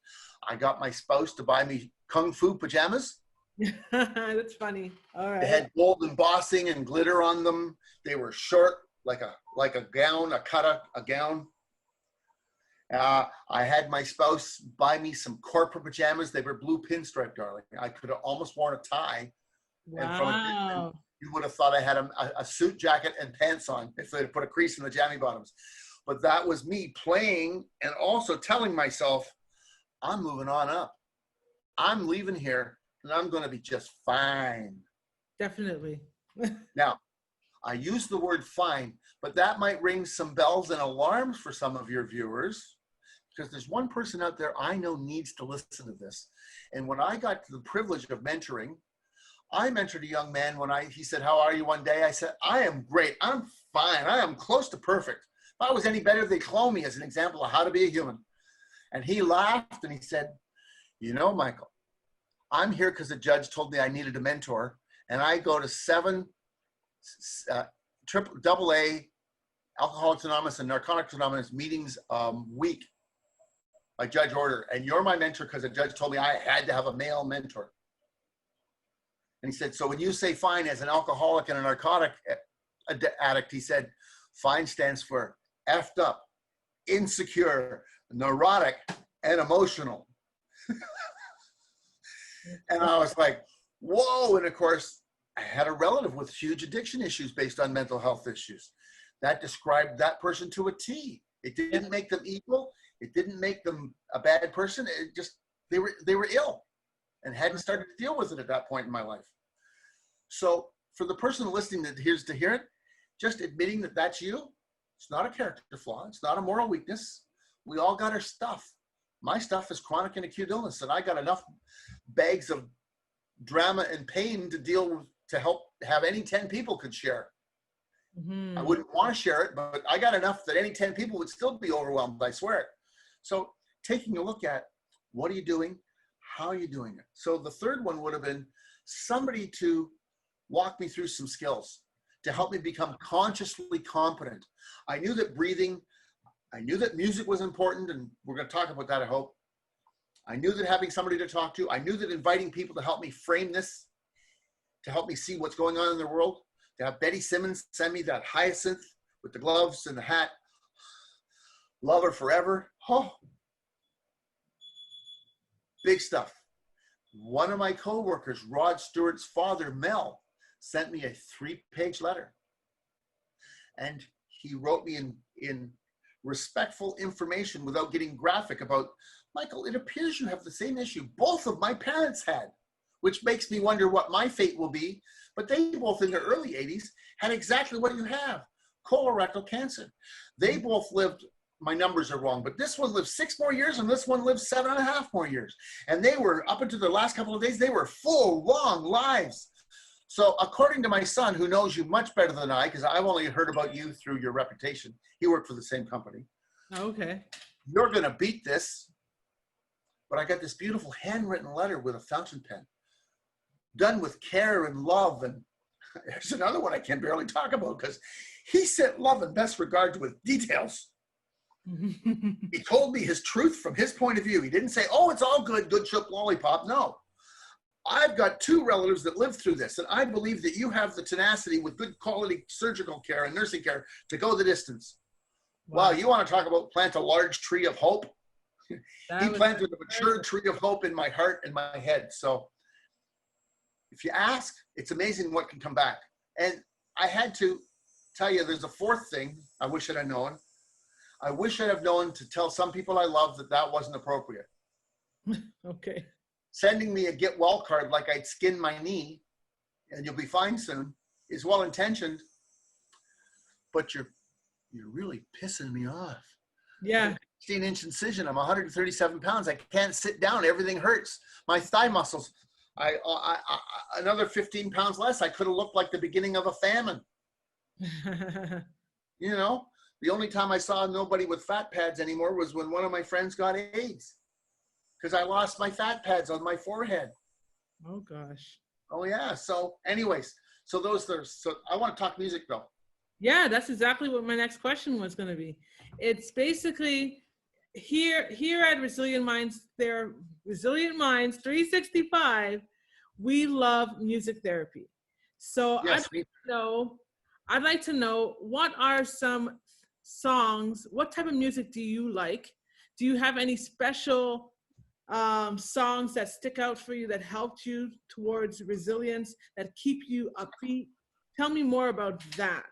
I got my spouse to buy me Kung Fu pajamas. That's funny. All right. They had gold embossing and glitter on them. They were short, like a gown, a gown. I had my spouse buy me some corporate pajamas. They were blue pinstripe, darling. I could have almost worn a tie. Wow. And from a distance, you would have thought I had a suit jacket and pants on if they had put a crease in the jammy bottoms. But that was me playing and also telling myself, I'm moving on up. I'm leaving here and I'm going to be just fine. Definitely. Now, I use the word fine, but that might ring some bells and alarms for some of your viewers, because there's one person out there I know needs to listen to this. And when I got to the privilege of mentoring, I mentored a young man he said, how are you one day? I said, I am great. I'm fine. I am close to perfect. If I was any better, they'd clone me as an example of how to be a human. And he laughed and he said, you know, Michael, I'm here because the judge told me I needed a mentor. And I go to 7 AA Alcoholics Anonymous and Narcotics Anonymous meetings week by judge order. And you're my mentor because the judge told me I had to have a male mentor. And he said, so when you say fine as an alcoholic and a narcotic addict, he said, fine stands for effed up, insecure, neurotic, and emotional. And I was like, whoa. And of course, I had a relative with huge addiction issues based on mental health issues. That described that person to a T. It didn't make them evil. It didn't make them a bad person. It just, they were ill and hadn't started to deal with it at that point in my life. So for the person listening that hears to hear it, just admitting that that's you, it's not a character flaw. It's not a moral weakness. We all got our stuff. My stuff is chronic and acute illness, and I got enough bags of drama and pain to deal with, to help have any 10 people could share. Mm-hmm. I wouldn't want to share it, but I got enough that any 10 people would still be overwhelmed, I swear it. So taking a look at what are you doing? How are you doing it? So the third one would have been somebody to walk me through some skills to help me become consciously competent. I knew that breathing, I knew that music was important, and we're going to talk about that, I hope. I knew that having somebody to talk to, I knew that inviting people to help me frame this, to help me see what's going on in the world, to have Betty Simmons send me that hyacinth with the gloves and the hat love her forever. Oh, big stuff. One of my coworkers, Rod Stewart's father, Mel, sent me a 3-page letter. And he wrote me in respectful information without getting graphic about, Michael, it appears you have the same issue both of my parents had, which makes me wonder what my fate will be. But they both in their early 80s had exactly what you have, colorectal cancer. They both lived, my numbers are wrong, but this one lived 6 more years and this one lived 7.5 more years. And they were, up until their last couple of days, they were full, long lives. So according to my son, who knows you much better than I, because I've only heard about you through your reputation. He worked for the same company. Okay. You're going to beat this. But I got this beautiful handwritten letter with a fountain pen, done with care and love. And there's another one I can barely talk about because he sent love and best regards with details. He told me his truth from his point of view. He didn't say, oh, it's all good, good chook lollipop. No. I've got 2 relatives that lived through this, and I believe that you have the tenacity with good quality surgical care and nursing care to go the distance. Wow, you want to talk about plant a large tree of hope? He planted a mature tree of hope in my heart and my head. So if you ask, it's amazing what can come back. And I had to tell you, there's a 4th thing I wish I'd have known. I wish I'd have known to tell some people I love that that wasn't appropriate. Okay. Sending me a get well card like I'd skinned my knee and you'll be fine soon is well intentioned, but you're really pissing me off. Yeah. 16-inch incision. I'm 137 pounds. I can't sit down. Everything hurts. My thigh muscles. I another 15 pounds less. I could have looked like the beginning of a famine. You know, the only time I saw nobody with fat pads anymore was when one of my friends got AIDS. Because I lost my fat pads on my forehead. Oh gosh. Oh yeah. So anyways, so I want to talk music though. Yeah, that's exactly what my next question was going to be. It's basically here at Resilient Minds 365, we love music therapy. So yes, I'd like to know what are some songs, what type of music do you like? Do you have any special songs that stick out for you that helped you towards resilience, that keep you upbeat? Tell me more about that.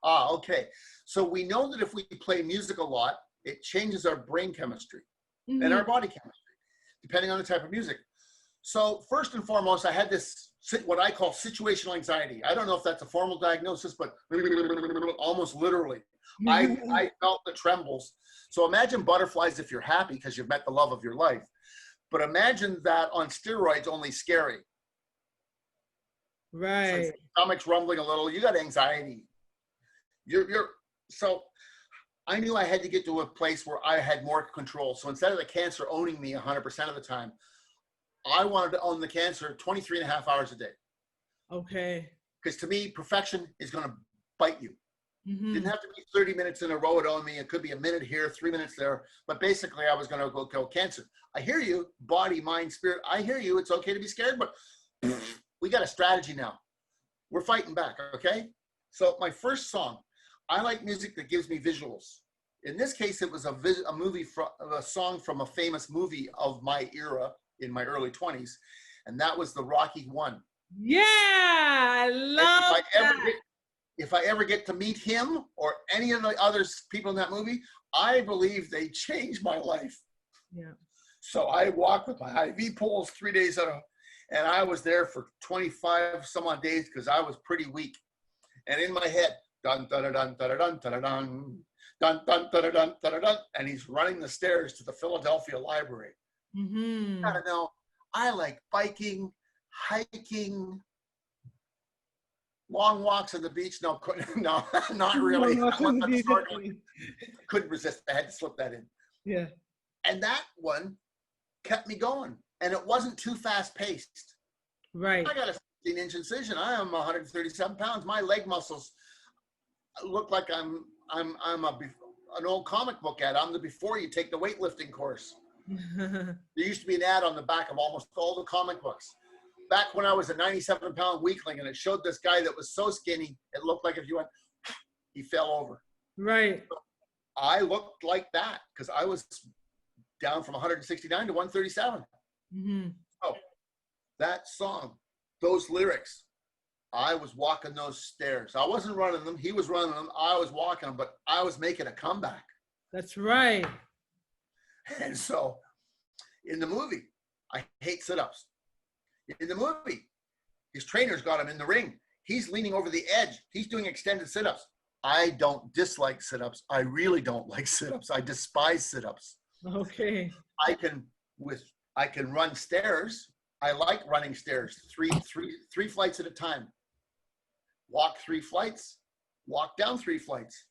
Okay. So we know that if we play music a lot, it changes our brain chemistry and our body chemistry, depending on the type of music. So first and foremost, I had this, what I call situational anxiety. I don't know if that's a formal diagnosis, but almost literally. I felt the trembles. So imagine butterflies if you're happy because you've met the love of your life. But imagine that on steroids, only scary. Right. So stomach's rumbling a little. You got anxiety. So I knew I had to get to a place where I had more control. So instead of the cancer owning me 100% of the time, I wanted to own the cancer 23 and a half hours a day. Okay. Because to me, perfection is going to bite you. Didn't have to be 30 minutes in a row it owned me. It could be a minute here, 3 minutes there. But basically, I was going to go kill cancer. I hear you, body, mind, spirit. I hear you. It's okay to be scared, but we got a strategy now. We're fighting back, okay? So my first song, I like music that gives me visuals. In this case, it was a song from a famous movie of my era in my early 20s, and that was the Rocky One. Yeah, I love that. If I ever get to meet him or any of the other people in that movie, I believe they changed my life. Yeah. So I walked with my IV poles 3 days out, and I was there for 25 some odd days because I was pretty weak. And in my head, dun dun dun dun dun dun dun dun dun dun dun dun dun, and he's running the stairs to the Philadelphia Library. I don't know. I like biking, hiking, long walks on the beach. No, not really. Couldn't resist. I had to slip that in. Yeah. And that one kept me going, and it wasn't too fast paced. Right. I got a 16-inch incision. I am 137 pounds. My leg muscles look like I'm an old comic book ad. I'm the before you take the weightlifting course. There used to be an ad on the back of almost all the comic books. Back when I was a 97-pound weakling, and it showed this guy that was so skinny, it looked like if you went, he fell over. Right. I looked like that because I was down from 169 to 137. Mm-hmm. Oh, that song, those lyrics, I was walking those stairs. I wasn't running them. He was running them. I was walking them, but I was making a comeback. That's right. And so in the movie, I hate sit-ups. In the movie, his trainer's got him in the ring. He's leaning over the edge. He's doing extended sit-ups. I don't dislike sit-ups. I really don't like sit-ups. I despise sit-ups. Okay. I can run stairs. I like running stairs, three flights at a time. Walk 3 flights, walk down 3 flights,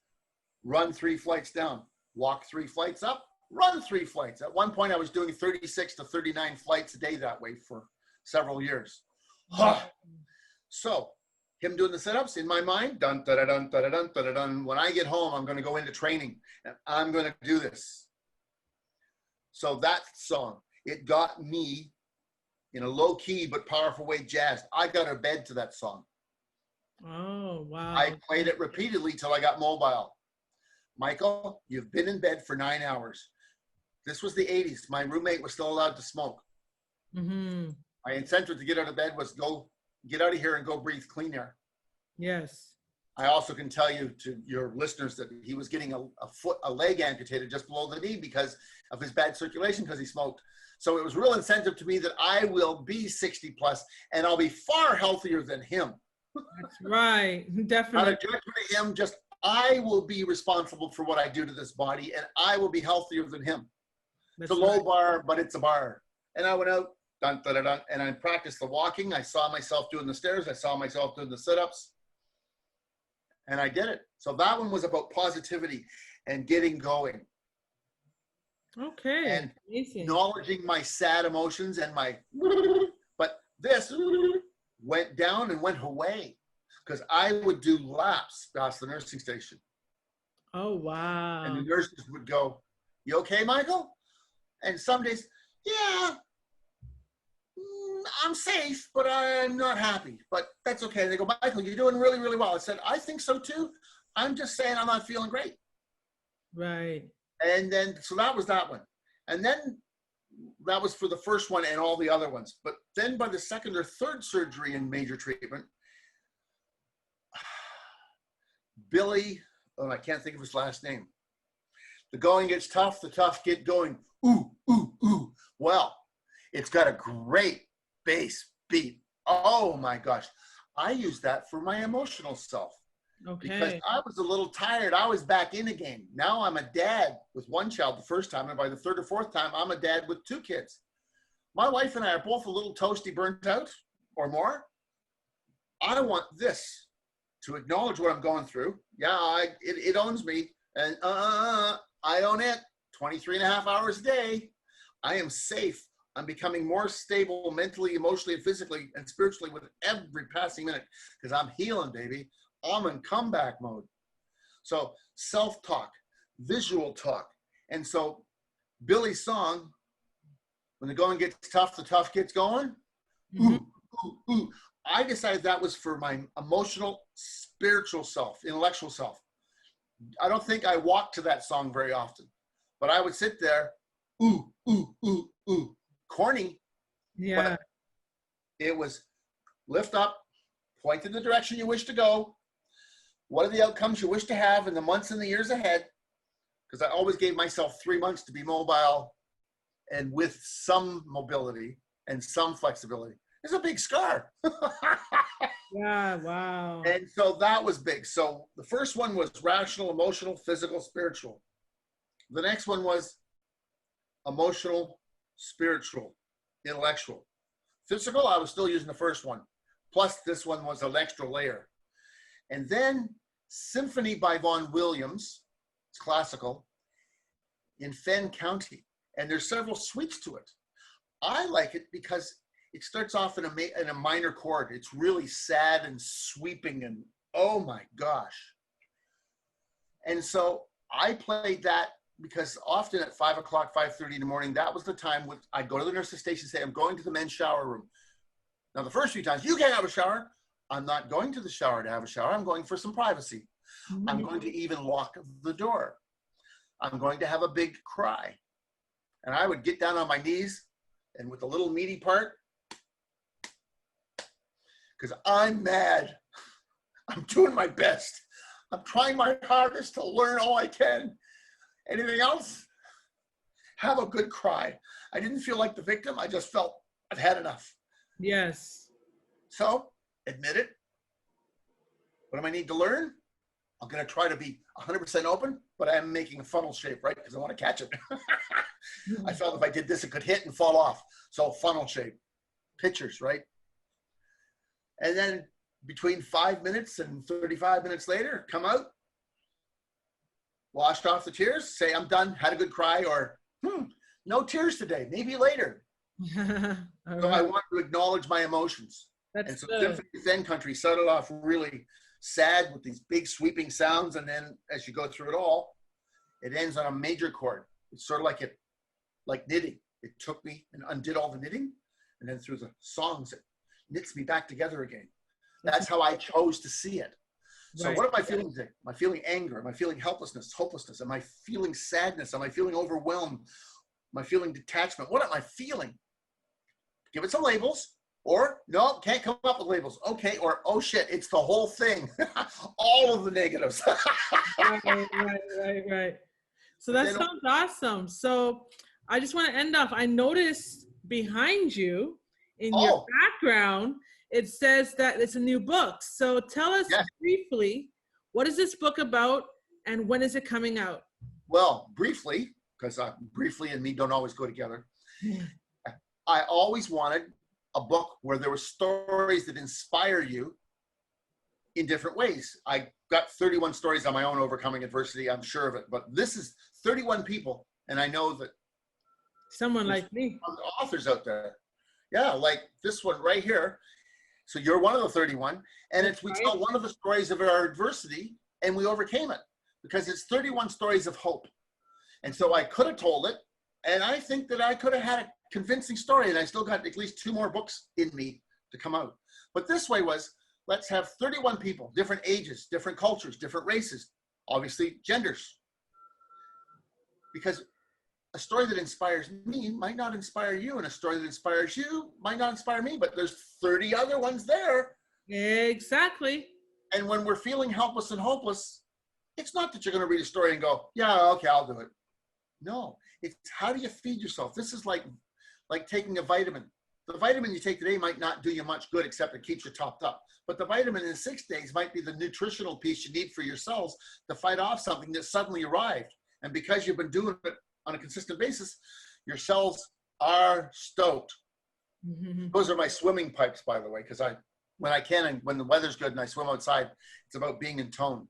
run 3 flights down, walk 3 flights up, run 3 flights. At one point, I was doing 36 to 39 flights a day that way for several years. So him doing the sit-ups in my mind, dun, da, da, dun, da, da, dun, da, da, dun. When I get home, I'm going to go into training and I'm going to do this. So that song, it got me in a low key but powerful way jazzed. I got a bed to that song. Oh, wow. I played it repeatedly till I got mobile. Michael, you've been in bed for 9 hours. This was the 80s. My roommate was still allowed to smoke. Mm-hmm. My incentive to get out of bed was go get out of here and go breathe clean air. Yes. I also can tell you to your listeners that he was getting a leg amputated just below the knee because of his bad circulation because he smoked. So it was real incentive to me that I will be 60 plus and I'll be far healthier than him. That's right. Definitely. Not a judgment of him, just I will be responsible for what I do to this body and I will be healthier than him. That's it's a low right. bar, but it's a bar. And I went out, dun, dun, dun, dun, and I practiced the walking. I saw myself doing the stairs. I saw myself doing the sit-ups. And I did it. So that one was about positivity and getting going. Okay. And amazing. acknowledging my sad emotions and my, but this went down and went away because I would do laps past the nursing station. Oh, wow. And the nurses would go, "You okay, Michael?" And some days, "Yeah, I'm safe, but I'm not happy, but that's okay." They go, "Michael, you're doing really, really well." I said, "I think so too. I'm just saying I'm not feeling great." Right. And then, so that was that one. And then that was for the first one and all the other ones. But then by the second or third surgery and major treatment, Billy, oh, I can't think of his last name. The going gets tough, the tough get going. Ooh, ooh, ooh. Well, it's got a great bass beat. Oh my gosh. I use that for my emotional self. Okay. Because I was a little tired. I was back in again. Now I'm a dad with one child the first time, and by the third or fourth time, I'm a dad with 2 kids. My wife and I are both a little toasty, burnt out or more. I want this to acknowledge what I'm going through. Yeah, it owns me, and I own it 23 and a half hours a day. I am safe. I'm becoming more stable mentally, emotionally, and physically, and spiritually with every passing minute because I'm healing, baby. I'm in comeback mode. So self-talk, visual talk. And so Billy's song, when the going gets tough, the tough gets going. Mm-hmm. Ooh, ooh, ooh. I decided that was for my emotional, spiritual self, intellectual self. I don't think I walked to that song very often, but I would sit there, ooh, ooh, ooh, ooh. Corny. Yeah. But it was lift up, point in the direction you wish to go. What are the outcomes you wish to have in the months and the years ahead? Because I always gave myself 3 months to be mobile and with some mobility and some flexibility. It's a big scar. Yeah, wow. And so that was big. So the first one was rational, emotional, physical, spiritual. The next one was emotional, spiritual, intellectual. Physical, I was still using the first one. Plus this one was an extra layer. And then Symphony by Vaughan Williams, it's classical, in Fenn County. And there's several suites to it. I like it because it starts off in a minor chord. It's really sad and sweeping and oh my gosh. And so I played that because often at 5 o'clock, 5:30 in the morning, that was the time when I'd go to the nurse's station and say, "I'm going to the men's shower room." Now the first few times, "You can't have a shower." I'm not going to the shower to have a shower. I'm going for some privacy. Mm-hmm. I'm going to even lock the door. I'm going to have a big cry. And I would get down on my knees and with the little meaty part, because I'm mad. I'm doing my best. I'm trying my hardest to learn all I can. Anything else? Have a good cry. I didn't feel like the victim. I just felt I've had enough. Yes. So admit it. What do I need to learn? I'm going to try to be 100% open, but I'm making a funnel shape, right? Because I want to catch it. I felt if I did this, it could hit and fall off. So funnel shape, pictures, right? And then between 5 minutes and 35 minutes later, come out, washed off the tears, say, I'm done, had a good cry, or no tears today, maybe later. So I want to acknowledge my emotions. And so Symphony Zen Country started off really sad with these big sweeping sounds, and then as you go through it all, it ends on a major chord. It's sort of like knitting. It took me and undid all the knitting, and then through the songs, it knits me back together again. That's how I chose to see it. So what am I feeling today? Am I feeling anger? Am I feeling helplessness, hopelessness? Am I feeling sadness? Am I feeling overwhelmed? Am I feeling detachment? What am I feeling? Give it some labels. Or, no, can't come up with labels. Okay, or, oh shit, it's the whole thing. All of the negatives. Right. So that sounds awesome. So I just want to end off. I noticed behind you in your background, it says that it's a new book. So tell us briefly, what is this book about and when is it coming out? Well, briefly, because briefly and me don't always go together. I always wanted a book where there were stories that inspire you in different ways. I got 31 stories on my own overcoming adversity, I'm sure of it, but this is 31 people, and I know that someone like me, authors out there, like this one right here. So you're one of the 31, and we tell one of the stories of our adversity, and we overcame it, because it's 31 stories of hope. And so I could have told it, and I think that I could have had a convincing story, and I still got at least 2 more books in me to come out. But this way was, let's have 31 people, different ages, different cultures, different races, obviously genders. Because a story that inspires me might not inspire you, and a story that inspires you might not inspire me, but there's 30 other ones there. Exactly. And when we're feeling helpless and hopeless, it's not that you're going to read a story and go, yeah, okay, I'll do it. No, it's how do you feed yourself? This is like taking a vitamin. The vitamin you take today might not do you much good, except it keeps you topped up. But the vitamin in 6 days might be the nutritional piece you need for your cells to fight off something that suddenly arrived. And because you've been doing it on a consistent basis, your cells are stoked. Mm-hmm. Those are my swimming pipes, by the way, because when I can and when the weather's good and I swim outside, it's about being in tone.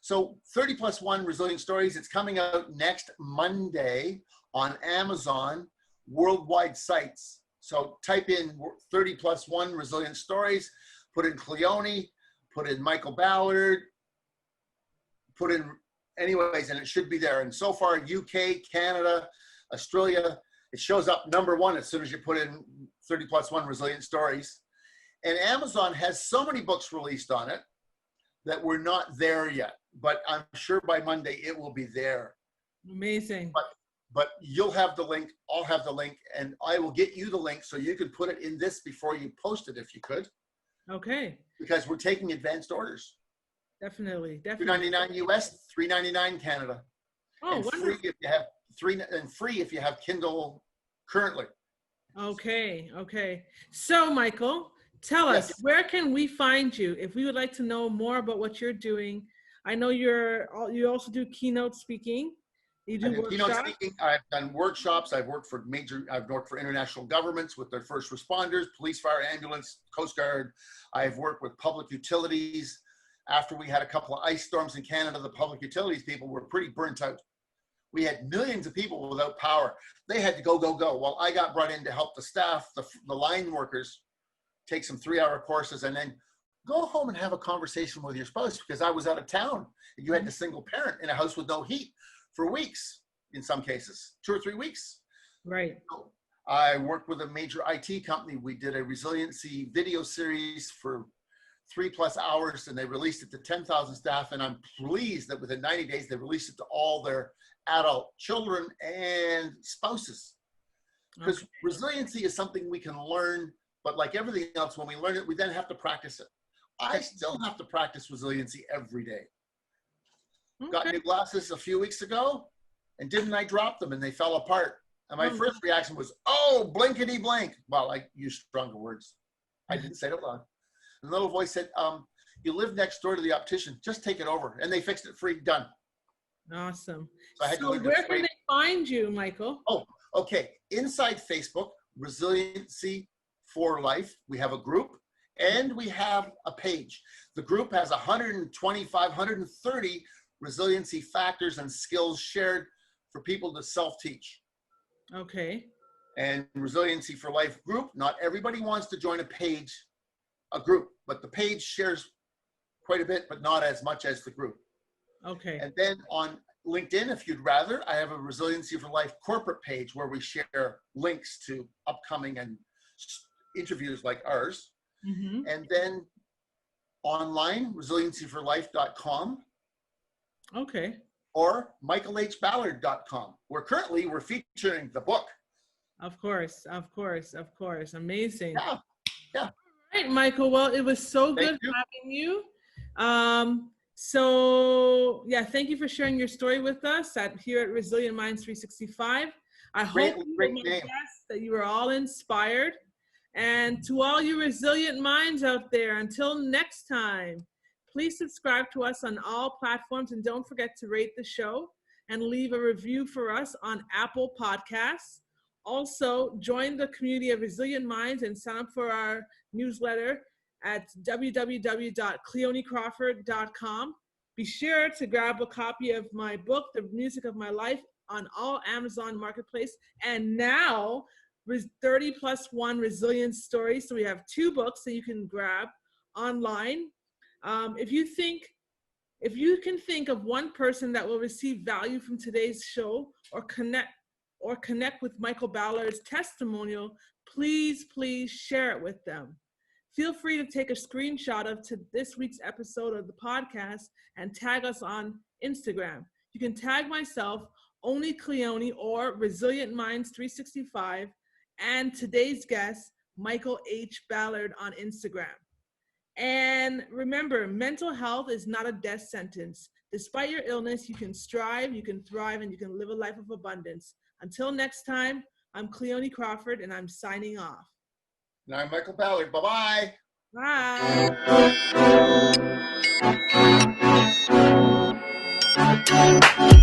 So 30+1 Resilient Stories, it's coming out next Monday on Amazon, worldwide sites. So type in 30+1 Resilient Stories, put in Cleoni, put in Michael Ballard, put in anyways, and it should be there. And so far, UK, Canada, Australia, it shows up #1 as soon as you put in 30+1 Resilient Stories. And Amazon has so many books released on it that we're not there yet, but I'm sure by Monday it will be there. Amazing. But you'll have the link, I'll have the link, and I will get you the link so you can put it in this before you post it if you could. Okay. Because we're taking advanced orders. Definitely. $2.99 US, $3.99 Canada. Oh, and wonderful. free if you have free if you have Kindle currently. Okay. So Michael, tell us, where can we find you if we would like to know more about what you're doing? I know you also do keynote speaking. You do workshops? Keynote speaking. I've done workshops. I've worked for international governments with their first responders, police, fire, ambulance, Coast Guard. I've worked with public utilities. After we had a couple of ice storms in Canada, the public utilities people were pretty burnt out. We had millions of people without power. They had to go. Well, I got brought in to help the staff, the line workers, take some 3-hour courses, and then go home and have a conversation with your spouse, because I was out of town and you had a single parent in a house with no heat for weeks, in some cases, 2 or 3 weeks. Right. So I worked with a major IT company. We did a resiliency video series for 3+ hours, and they released it to 10,000 staff. And I'm pleased that within 90 days, they released it to all their adult children and spouses. Because resiliency is something we can learn, but like everything else, when we learn it, we then have to practice it. I still have to practice resiliency every day. Got new glasses a few weeks ago, and didn't I drop them and they fell apart? And my first reaction was, oh, blinkety blank. Well, I used stronger words. I didn't say it out loud. And the little voice said, you live next door to the optician, just take it over. And they fixed it free, done. Awesome. So where can they find you, Michael? Oh, okay. Inside Facebook, Resiliency for Life, we have a group and we have a page. The group has 125, 130 resiliency factors and skills shared for people to self-teach. Okay. And Resiliency for Life group, not everybody wants to join a group, but the page shares quite a bit, but not as much as the group. Okay. And then on LinkedIn, if you'd rather, I have a Resiliency for Life corporate page where we share links to upcoming and interviews like ours. Mm-hmm. And then online, resiliencyorlife.com. Okay. Or michaelhballard.com, where currently we're featuring the book. Of course, of course, of course. Amazing. Yeah, yeah. All right, Michael. Well, it was so good having you. So yeah, thank you for sharing your story with us here at Resilient Minds 365. I hope that you were all inspired. And to all you resilient minds out there, until next time, please subscribe to us on all platforms and don't forget to rate the show and leave a review for us on Apple Podcasts. Also, join the community of Resilient Minds and sign up for our newsletter at www.cleonicrawford.com. Be sure to grab a copy of my book, The Music of My Life, on all Amazon Marketplace. And now, 30+1 resilience stories. So we have 2 books that you can grab online. If you can think of one person that will receive value from today's show or connect with Michael Ballard's testimonial, please share it with them. Feel free to take a screenshot of this week's episode of the podcast and tag us on Instagram. You can tag myself, Only Cleoni, or Resilient Minds 365, and today's guest, Michael H. Ballard, on Instagram. And remember, mental health is not a death sentence. Despite your illness, you can strive, you can thrive, and you can live a life of abundance. Until next time, I'm Cleoni Crawford, and I'm signing off. And I'm Michael Ballard. Bye-bye. Bye.